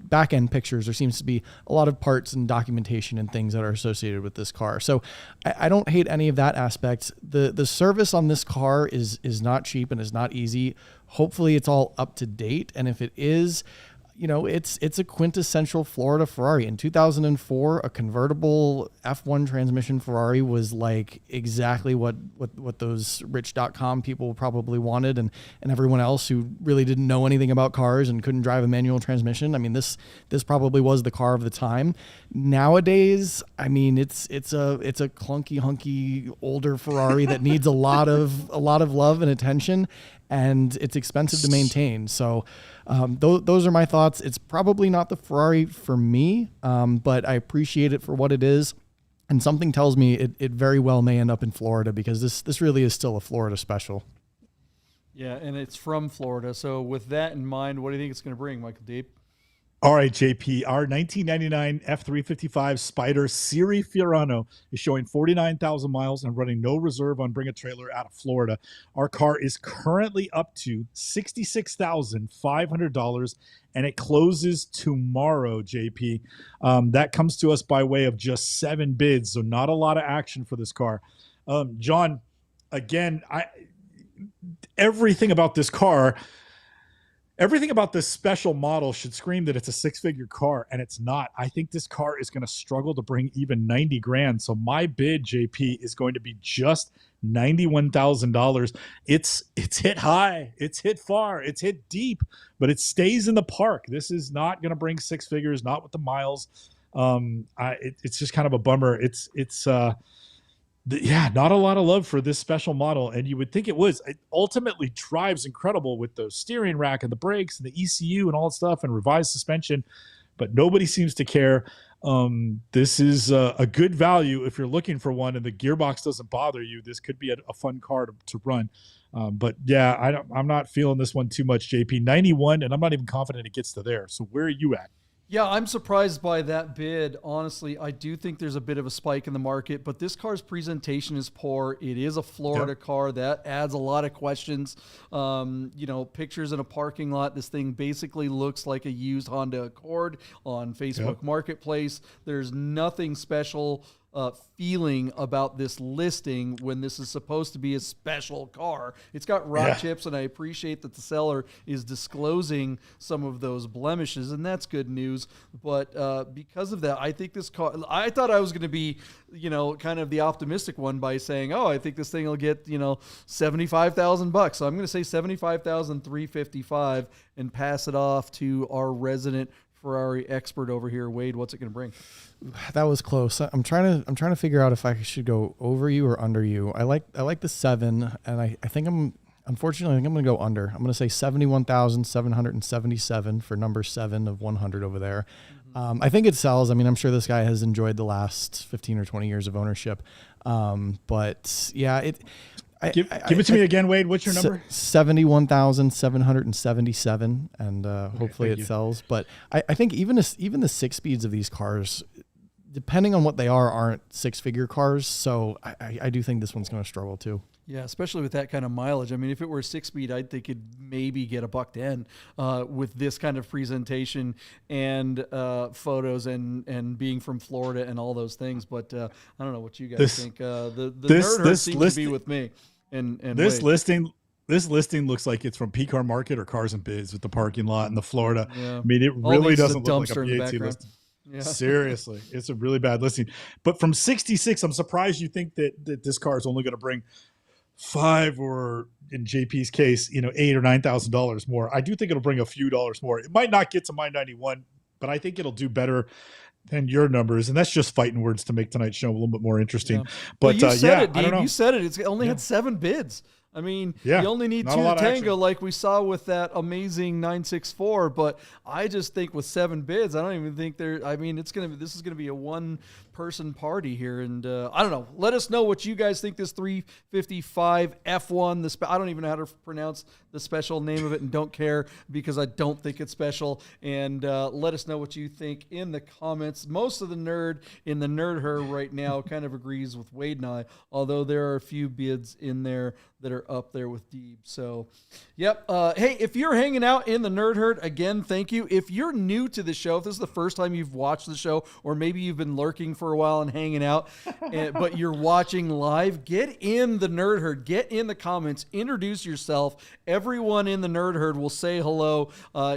back end pictures, there seems to be a lot of parts and documentation and things that are associated with this car. So I don't hate any of that aspect. The service on this car is not cheap and is not easy. Hopefully it's all up to date. And if it is, it's a quintessential Florida Ferrari. In 2004, a convertible F1 transmission Ferrari was like exactly what those rich.com people probably wanted, and everyone else who really didn't know anything about cars and couldn't drive a manual transmission. I mean, this probably was the car of the time. Nowadays, I mean, it's a clunky, hunky, older Ferrari that needs a lot of love and attention, and it's expensive to maintain. So those are my thoughts. It's probably not the Ferrari for me, but I appreciate it for what it is. And something tells me it very well may end up in Florida, because this really is still a Florida special. Yeah, and it's from Florida. So with that in mind, what do you think it's going to bring, Michael Deeb? All right, JP, our 1999 F355 Spider Serie Fiorano is showing 49,000 miles and running no reserve on Bring a Trailer out of Florida. Our car is currently up to $66,500, and it closes tomorrow, JP. That comes to us by way of just 7 bids, so not a lot of action for this car. John, again, everything about this car, everything about this special model should scream that it's a 6-figure car, and it's not. I think this car is going to struggle to bring even 90 grand. So my bid, JP, is going to be just $91,000. It's hit high, it's hit far, it's hit deep, but it stays in the park. This is not going to bring 6 figures, not with the miles. It's just kind of a bummer. Not a lot of love for this special model, and you would think it was. It ultimately drives incredible with the steering rack and the brakes and the ECU and all that stuff and revised suspension, but nobody seems to care. This is a good value if you're looking for one and the gearbox doesn't bother you. This could be a fun car to run. But yeah, I'm not feeling this one too much, JP. 91, and I'm not even confident it gets to there. So where are you at? Yeah, I'm surprised by that bid. Honestly, I do think there's a bit of a spike in the market, but this car's presentation is poor. It is a Florida car. That adds a lot of questions. Pictures in a parking lot. This thing basically looks like a used Honda Accord on Facebook Marketplace. There's nothing special feeling about this listing when this is supposed to be a special car. It's got rock chips, and I appreciate that the seller is disclosing some of those blemishes, and that's good news. But because of that, I think this car, I thought I was going to be, kind of the optimistic one by saying, I think this thing will get, $75,000. So I'm going to say $75,355 and pass it off to our resident Ferrari expert over here. Wade, what's it going to bring? That was close. I'm trying to figure out if I should go over you or under you. I like the 7, and I think I'm going to go under. I'm going to say 71,777 for number 7 of 100 over there. I think it sells. I mean, I'm sure this guy has enjoyed the last 15 or 20 years of ownership. But yeah, Give it to me again, Wade. What's your number? 71,777, and hopefully it sells. But I think even the 6 speeds of these cars, depending on what they are, aren't 6-figure cars. So I do think this one's going to struggle too. Yeah, especially with that kind of mileage. I mean, if it were a 6-speed, I'd think it'd maybe get $110 with this kind of presentation and photos and being from Florida and all those things. But I don't know what you guys think. The nerd herd seems to be with me. And this listing looks like it's from PCAR Market or Cars and Bids with the parking lot in the Florida. Yeah. I mean, it really doesn't look like a PAT listing. Yeah. Seriously, it's a really bad listing. But from 66, I'm surprised you think that this car is only going to bring $5, or in JP's case, $8,000 or $9,000 more. I do think it'll bring a few dollars more. It might not get to my 91, but I think it'll do better than your numbers, and that's just fighting words to make tonight's show a little bit more interesting. Yeah. But you said it, Deeb. I don't know. You said it. It's only had 7 bids. I mean, you only need 2 to tango, like we saw with that amazing 964. But I just think with 7 bids, I don't even think this is gonna be a one-person party here. And I don't know. Let us know what you guys think this 355 F1. I don't even know how to pronounce the special name of it, and don't care because I don't think it's special. And let us know what you think in the comments. Most of the nerd in the nerd herd right now kind of agrees with Wade and I, although there are a few bids in there that are up there with Deeb. So, yep. Hey, if you're hanging out in the Nerd Herd, again, thank you. If you're new to the show, if this is the first time you've watched the show, or maybe you've been lurking for a while and hanging out, but you're watching live, get in the Nerd Herd. Get in the comments. Introduce yourself. Everyone in the Nerd Herd will say hello.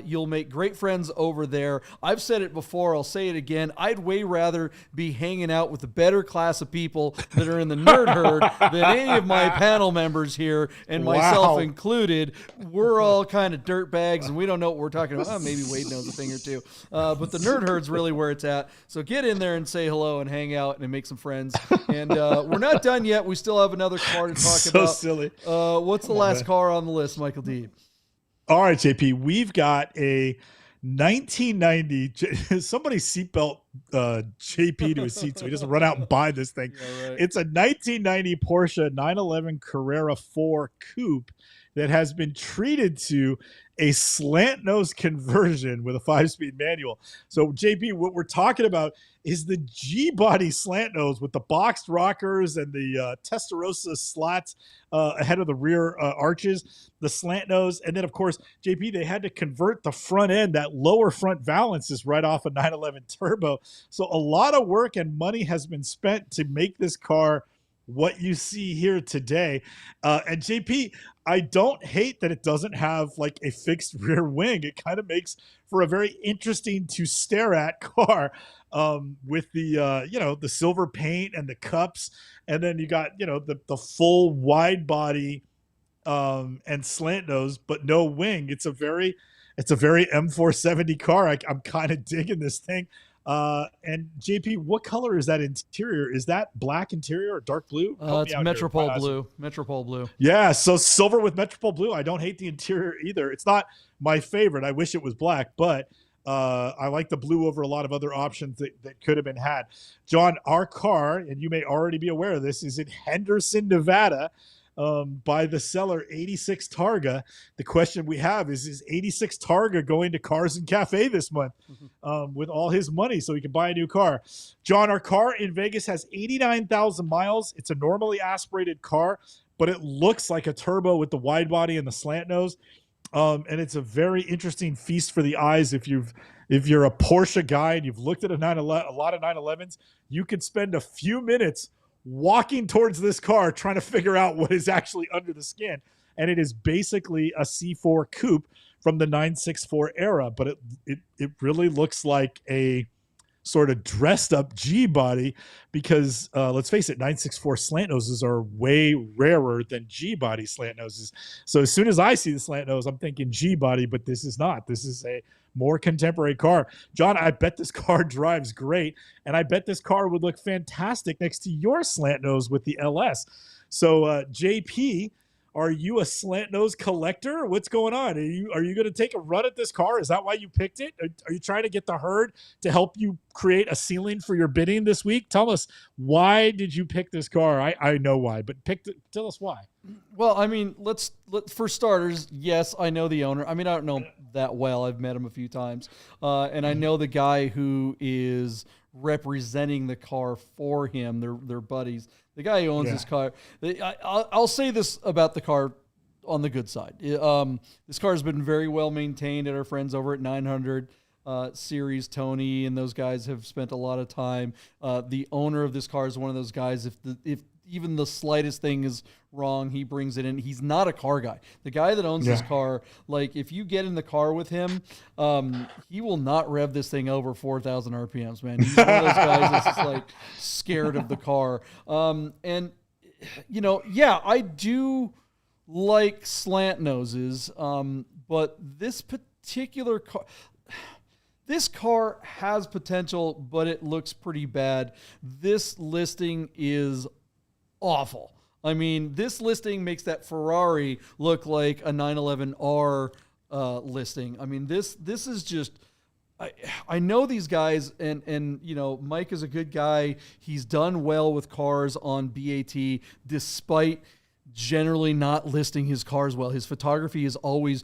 You'll make great friends over there. I've said it before. I'll say it again. I'd way rather be hanging out with the better class of people that are in the Nerd Herd than any of my panel members here, and myself included. We're all kind of dirt bags, and we don't know what we're talking about. Maybe Wade knows a thing or two. But the Nerd Herd's really where it's at. So get in there and say hello and hang out and make some friends. And we're not done yet. We still have another car to talk about. So silly. What's the last car on the list, Michael Deeb? All right, JP, we've got a 1990. Somebody seatbelt JP to his seat so he doesn't run out and buy this thing. Yeah, right. It's a 1990 Porsche 911 Carrera 4 Coupe that has been treated to a slant nose conversion with a 5-speed manual. So JP, what we're talking about is the G-body slant nose with the boxed rockers and the Testarossa slots ahead of the rear arches, the slant nose. And then, of course, JP, they had to convert the front end. That lower front valance is right off a 911 turbo. So a lot of work and money has been spent to make this car what you see here today. And JP, I don't hate that it doesn't have like a fixed rear wing. It kind of makes for a very interesting to stare at car with the, the silver paint and the cups. And then you got, the full wide body and slant nose, but no wing. It's a very M470 car. I'm kind of digging this thing. And JP, what color is that interior? Is that black interior or dark blue? It's Metropole blue. Metropole blue. Yeah, so silver with Metropole blue. I don't hate the interior either. It's not my favorite. I wish it was black, but I like the blue over a lot of other options that could have been had. John, our car, and you may already be aware of this, is in Henderson, Nevada. By the seller 86 Targa. The question we have is 86 Targa going to Cars and Cafe this month with all his money so he can buy a new car? John, our car in Vegas has 89,000 miles. It's a normally aspirated car, but it looks like a turbo with the wide body and the slant nose. And it's a very interesting feast for the eyes. If you're a Porsche guy and you've looked at a lot of 911s, you could spend a few minutes walking towards this car trying to figure out what is actually under the skin. And it is basically a C4 coupe from the 964 era, but it really looks like a sort of dressed up G body because let's face it, 964 slant noses are way rarer than G body slant noses. So as soon as I see the slant nose, I'm thinking G body, but this is not. This is a more contemporary car. John, I bet this car drives great, and I bet this car would look fantastic next to your slant nose with the LS. So JP, are you a slant nose collector? What's going on? Are you going to take a run at this car? Is that why you picked it? Are you trying to get the herd to help you create a ceiling for your bidding this week? Tell us, why did you pick this car? I know why, but tell us why. Well, I mean, let's for starters, yes, I know the owner. I mean, I don't know him that well. I've met him a few times. And I know the guy who is representing the car for him. They're buddies. The guy who owns this car. I'll say this about the car on the good side. This car has been very well maintained at our friends over at 900 Series. Tony and those guys have spent a lot of time. The owner of this car is one of those guys. If even the slightest thing is wrong, he brings it in. He's not a car guy. The guy that owns this car, like if you get in the car with him, he will not rev this thing over 4,000 RPMs, man. He's one of those guys that's just like scared of the car. And I do like slant noses, but this particular car, this car has potential, but it looks pretty bad. This listing is awful. I mean, this listing makes that Ferrari look like a 911R listing. I mean, this is just, I know these guys, and Mike is a good guy. He's done well with cars on BAT, despite generally not listing his cars well. His photography is always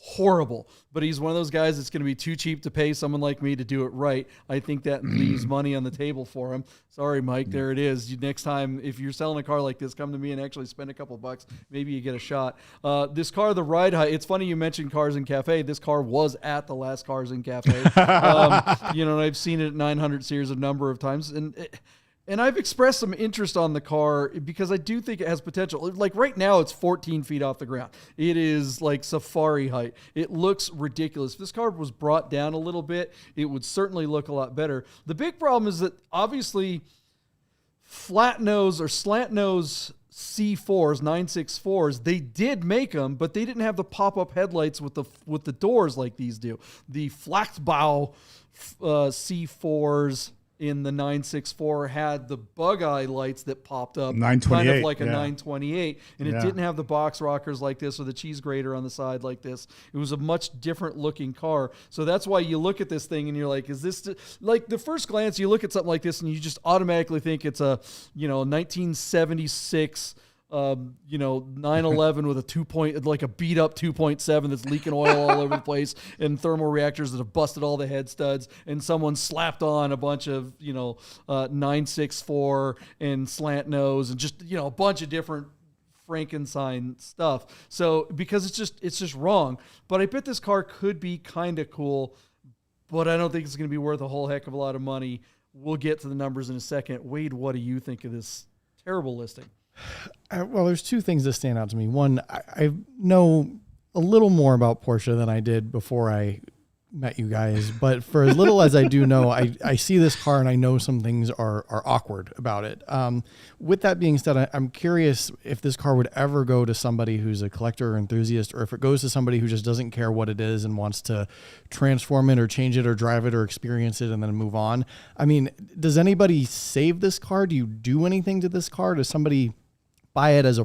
horrible, but he's one of those guys that's going to be too cheap to pay someone like me to do it right. I think that leaves money on the table for him. Sorry, Mike, there it is. Next time, if you're selling a car like this, come to me and actually spend a couple bucks. Maybe you get a shot. This car, the ride height, it's funny you mentioned Cars and Cafe. This car was at the last Cars and Cafe. And I've seen it at 900 Series a number of times. And I've expressed some interest on the car because I do think it has potential. Like right now, it's 14 feet off the ground. It is like safari height. It looks ridiculous. If this car was brought down a little bit, it would certainly look a lot better. The big problem is that obviously flat nose or slant nose C4s, 964s, they did make them, but they didn't have the pop-up headlights with the doors like these do. The Flachsbau C4s in the 964 had the bug eye lights that popped up, kind of like a 928, and it didn't have the box rockers like this or the cheese grater on the side like this. It was a much different looking car. So that's why you look at this thing and you're like, is this like the first glance you look at something like this and you just automatically think it's a 1976 911 with a beat up 2.7 that's leaking oil all over the place and thermal reactors that have busted all the head studs, and someone slapped on a bunch of 964 and slant nose and just a bunch of different Frankenstein stuff. So because it's just wrong. But I bet this car could be kind of cool, but I don't think it's going to be worth a whole heck of a lot of money. We'll get to the numbers in a second. Wade, what do you think of this terrible listing? Well, there's two things that stand out to me. One, I know a little more about Porsche than I did before I met you guys, but for as little as I do know, I see this car and I know some things are awkward about it. With that being said, I'm curious if this car would ever go to somebody who's a collector or enthusiast, or if it goes to somebody who just doesn't care what it is and wants to transform it or change it or drive it or experience it and then move on. I mean, does anybody save this car? Do you do anything to this car? Does somebody buy it as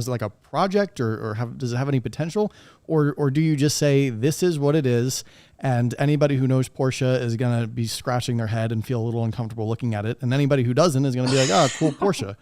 like a project, or does it have any potential, or do you just say this is what it is, and anybody who knows Porsche is going to be scratching their head and feel a little uncomfortable looking at it, and anybody who doesn't is going to be like, oh, cool Porsche.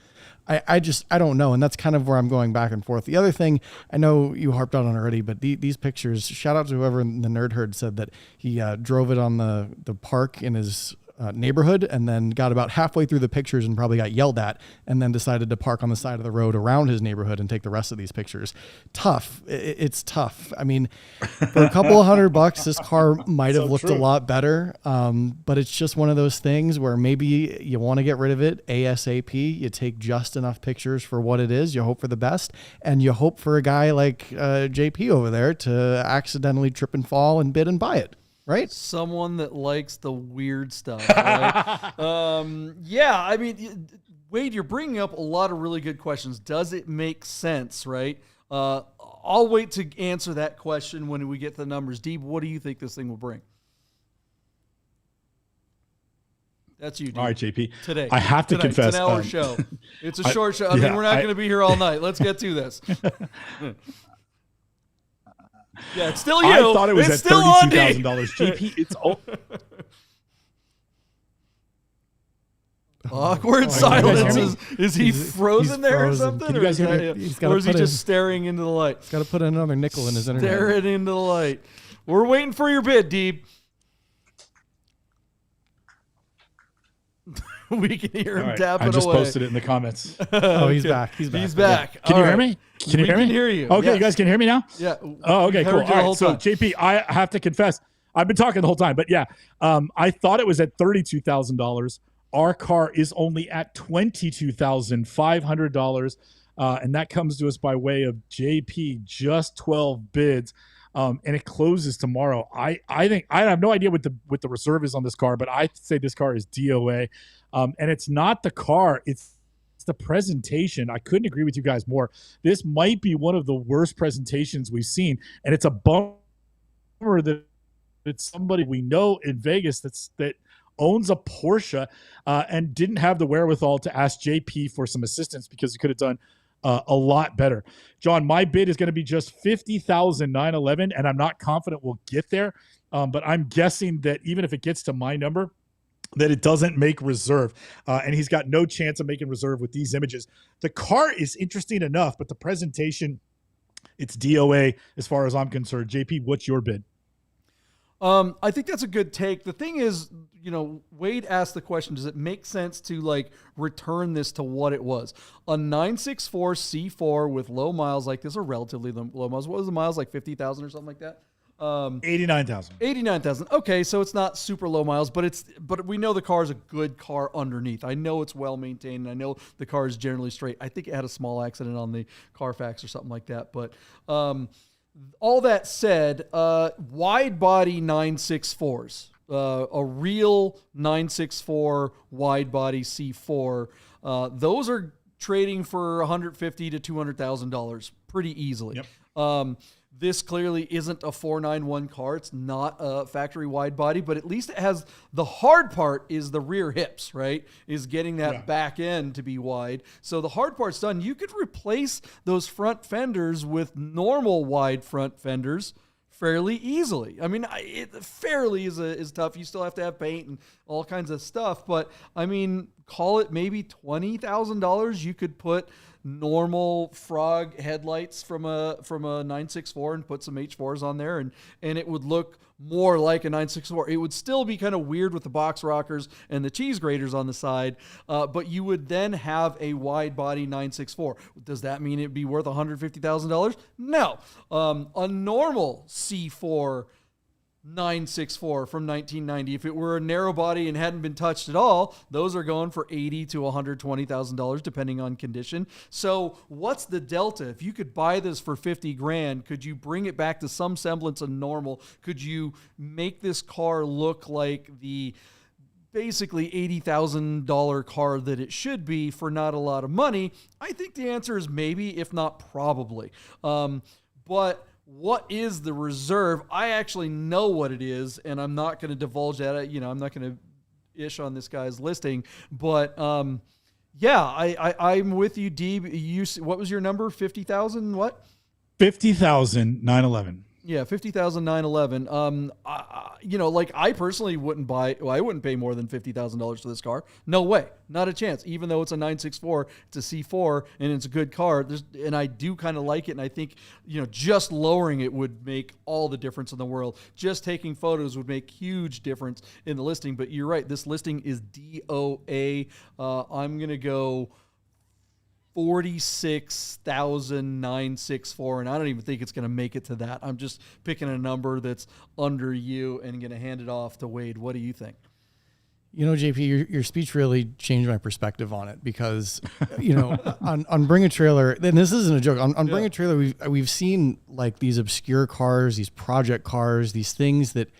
I don't know, and that's kind of where I'm going back and forth. The other thing, I know you harped on it already, but these pictures, shout out to whoever in the Nerd Herd said that he drove it on the park in his neighborhood and then got about halfway through the pictures and probably got yelled at, and then decided to park on the side of the road around his neighborhood and take the rest of these pictures. Tough. It's tough. I mean, for a couple of $100, this car might have looked a lot better. But it's just one of those things where maybe you want to get rid of it ASAP. You take just enough pictures for what it is. You hope for the best, and you hope for a guy like JP over there to accidentally trip and fall and bid and buy it. Right? Someone that likes the weird stuff. Right? Yeah, I mean, Wade, you're bringing up a lot of really good questions. Does it make sense, right? I'll wait to answer that question when we get to the numbers. Deeb, what do you think this thing will bring? That's you, Deeb. All right, JP. Today. I have to confess. It's an hour show. It's a short show. I mean, we're not going to be here all night. Let's get to this. Yeah, it's still you. I thought it was it's at $32,000. JP, it's all. Awkward silence. Is he frozen there frozen. or something? Can you guys hear or is he just staring into the light? He's got to put another nickel in his internet. Staring into the light. We're waiting for your bid, Deeb. We can hear him tapping away. I just posted it in the comments. Oh, he's back. He's back. Can you hear me? Can you hear me? We can hear you. Okay, you guys can hear me now? Yeah. Oh, okay, cool. All right, so time. JP, I have to confess, I've been talking the whole time, but yeah, I thought it was at $32,000. Our car is only at $22,500, and that comes to us by way of JP, just 12 bids. And it closes tomorrow. I think I have no idea what the reserve is on this car, but I say this car is DOA. And it's not the car, it's the presentation. I couldn't agree with you guys more. This might be one of the worst presentations we've seen, and it's a bummer that it's somebody we know in Vegas that owns a Porsche and didn't have the wherewithal to ask JP for some assistance, because he could have done a lot better. John, my bid is going to be just $50,911, and I'm not confident we'll get there, but I'm guessing that even if it gets to my number, that it doesn't make reserve, and he's got no chance of making reserve with these images. The car is interesting enough, but the presentation It's DOA as far as I'm concerned. JP, what's your bid? I think that's a good take. The thing is, Wade asked the question, does it make sense to like return this to what it was? A 964 C4 with low miles like this, or relatively low miles. What was the miles, like 50,000 or something like that? 89,000. 89,000. Okay, so it's not super low miles, but we know the car is a good car underneath. I know it's well maintained, and I know the car is generally straight. I think it had a small accident on the Carfax or something like that, but all that said, wide body 964s, a real 964 wide body C4, those are trading for $150,000 to $200,000 pretty easily. Yep. This clearly isn't a 491 car. It's not a factory wide body, but at least it has the hard part is the rear hips, right? Is getting that back end to be wide. So the hard part's done. You could replace those front fenders with normal wide front fenders fairly easily. I mean, fairly is tough. You still have to have paint and all kinds of stuff, but I mean, call it maybe $20,000. You could put normal frog headlights from a 964 and put some H4s on there, and it would look more like a 964. It would still be kind of weird with the box rockers and the cheese graters on the side, but you would then have a wide body 964. Does that mean it'd be worth $150,000? No. A normal C4 964 from 1990. If it were a narrow body and hadn't been touched at all, those are going for $80,000 to $120,000 depending on condition. So what's the delta? If you could buy this for $50,000, could you bring it back to some semblance of normal? Could you make this car look like the basically $80,000 car that it should be for not a lot of money? I think the answer is maybe, if not probably. But what is the reserve? I actually know what it is, and I'm not going to divulge that. I'm not going to ish on this guy's listing, but yeah, I'm with you, Deeb. What was your number? 50,000? What? 50,000 911. Yeah, 50,000 911. I personally wouldn't I wouldn't pay more than $50,000 for this car. No way, not a chance. Even though it's a 964, it's a C4, and it's a good car. And I do kind of like it, and I think just lowering it would make all the difference in the world. Just taking photos would make huge difference in the listing. But you're right, this listing is DOA. I'm gonna go 46,964, and I don't even think it's going to make it to that. I'm just picking a number that's under you and going to hand it off to Wade. What do you think? JP, your speech really changed my perspective on it, because, on Bring a Trailer, and this isn't a joke, on Bring a Trailer, we've seen like these obscure cars, these project cars, these things that,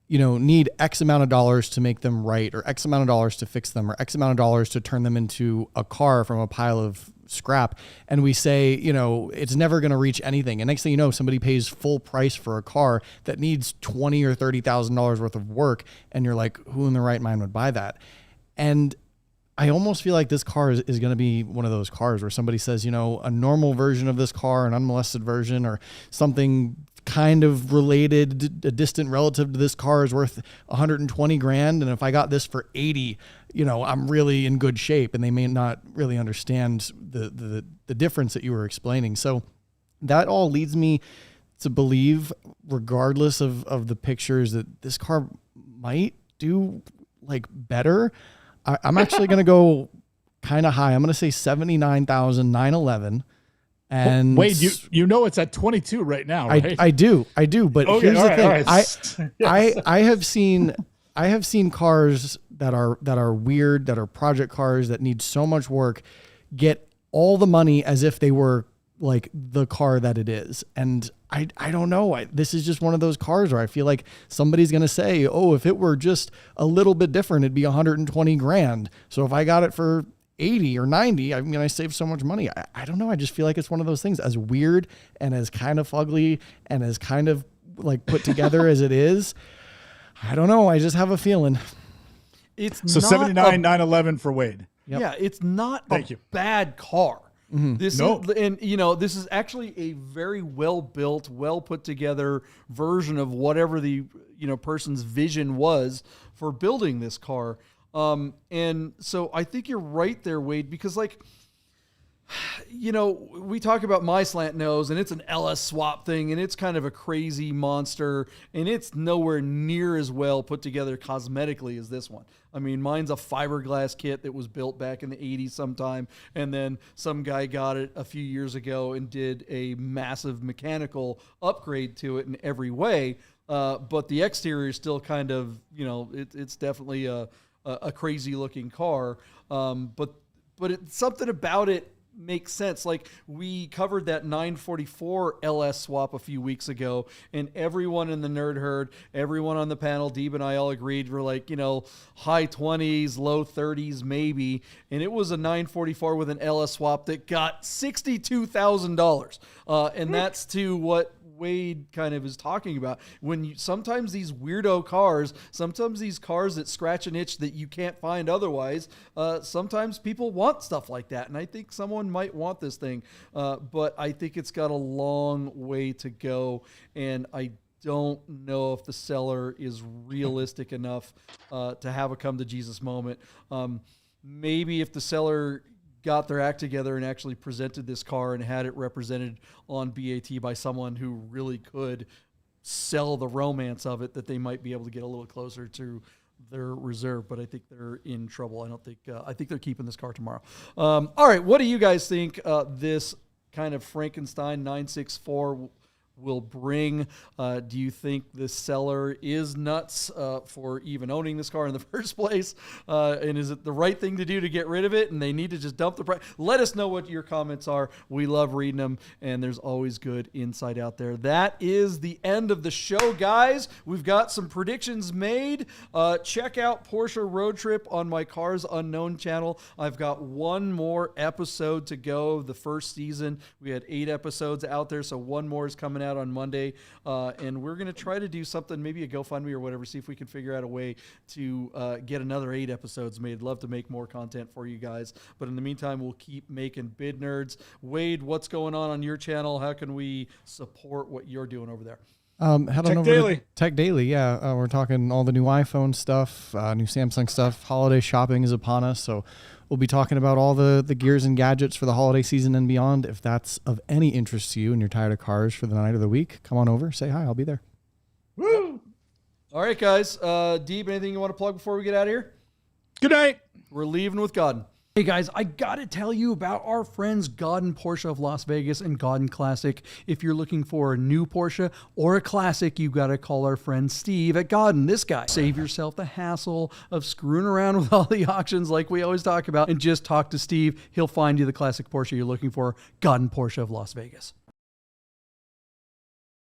need X amount of dollars to make them right, or X amount of dollars to fix them, or X amount of dollars to turn them into a car from a pile of scrap. And we say, it's never going to reach anything. And next thing you know, somebody pays full price for a car that needs $20,000 or $30,000 worth of work. And you're like, who in their right mind would buy that? And I almost feel like this car is going to be one of those cars where somebody says, a normal version of this car, an unmolested version, or something kind of related, a distant relative to this car is worth $120,000. And if I got this for 80, I'm really in good shape. And they may not really understand the difference that you were explaining. So that all leads me to believe, regardless of the pictures, that this car might do like better. I'm actually going to go kind of high. I'm going to say 79,911. And wait, it's at 22 right now, right? I do. But okay, here's the thing. Right. I have seen cars that are weird, that are project cars that need so much work, get all the money as if they were like the car that it is. And I don't know. This is just one of those cars where I feel like somebody's going to say, oh, if it were just a little bit different, it'd be $120,000. So if I got it for 80 or 90, I saved so much money. I don't know. I just feel like it's one of those things, as weird and as kind of ugly and as kind of like put together as it is. I don't know. I just have a feeling. It's so 79,911 for Wade. Yep. Yeah, it's not bad car. Mm-hmm. This is actually a very well built, well put together version of whatever the person's vision was for building this car. And so I think you're right there, Wade, because You know, we talk about my Slant Nose, and it's an LS swap thing, and it's kind of a crazy monster, and it's nowhere near as well put together cosmetically as this one. I mean, mine's a fiberglass kit that was built back in the 80s sometime, and then some guy got it a few years ago and did a massive mechanical upgrade to it in every way. But the exterior is still kind of, you know, it's definitely a crazy looking car. But it's something about it makes sense. Like, we covered that 944 LS swap a few weeks ago, and everyone in the nerd herd, everyone on the panel, Deeb and I all agreed, we're like, you know, high 20s, low 30s maybe, and it was a 944 with an LS swap that got $62,000. And that's to what Wade kind of is talking about. Sometimes these weirdo cars, sometimes these cars that scratch an itch that you can't find otherwise, sometimes people want stuff like that. And I think someone might want this thing, but I think it's got a long way to go. And I don't know if the seller is realistic enough to have a come to Jesus moment. Maybe if the seller got their act together and actually presented this car and had it represented on BAT by someone who really could sell the romance of it, that they might be able to get a little closer to their reserve. But I think they're in trouble. I think they're keeping this car tomorrow. All right. What do you guys think this kind of Frankenstein 964 will bring? Do you think the seller is nuts for even owning this car in the first place? And is it the right thing to do to get rid of it, and they need to just dump the price? Let us know what your comments are. We love reading them, and there's always good insight out there. That is the end of the show, guys. We've got some predictions made. Check out Porsche Road Trip on my Cars Unknown channel. I've got one more episode to go. The first season, we had 8 episodes out there, so one more is coming out on Monday, and we're going to try to do something, maybe a GoFundMe or whatever, see if we can figure out a way to get another 8 episodes made. Love to make more content for you guys, but in the meantime, we'll keep making Bid Nerds. Wade, what's going on your channel? How can we support what you're doing over there? Head on over to Tech Daily. Yeah, we're talking all the new iPhone stuff, new Samsung stuff. Holiday shopping is upon us, so we'll be talking about all the gears and gadgets for the holiday season and beyond. If that's of any interest to you and you're tired of cars for the night of the week, come on over, say hi, I'll be there. Woo! All right, guys. Deeb, anything you want to plug before we get out of here? Good night. We're leaving with God. Hey guys, I gotta tell you about our friends Godden Porsche of Las Vegas and Godden Classic. If you're looking for a new Porsche or a classic, you gotta call our friend Steve at Godden. This guy. Save yourself the hassle of screwing around with all the auctions like we always talk about, and just talk to Steve. He'll find you the classic Porsche you're looking for. Godden Porsche of Las Vegas.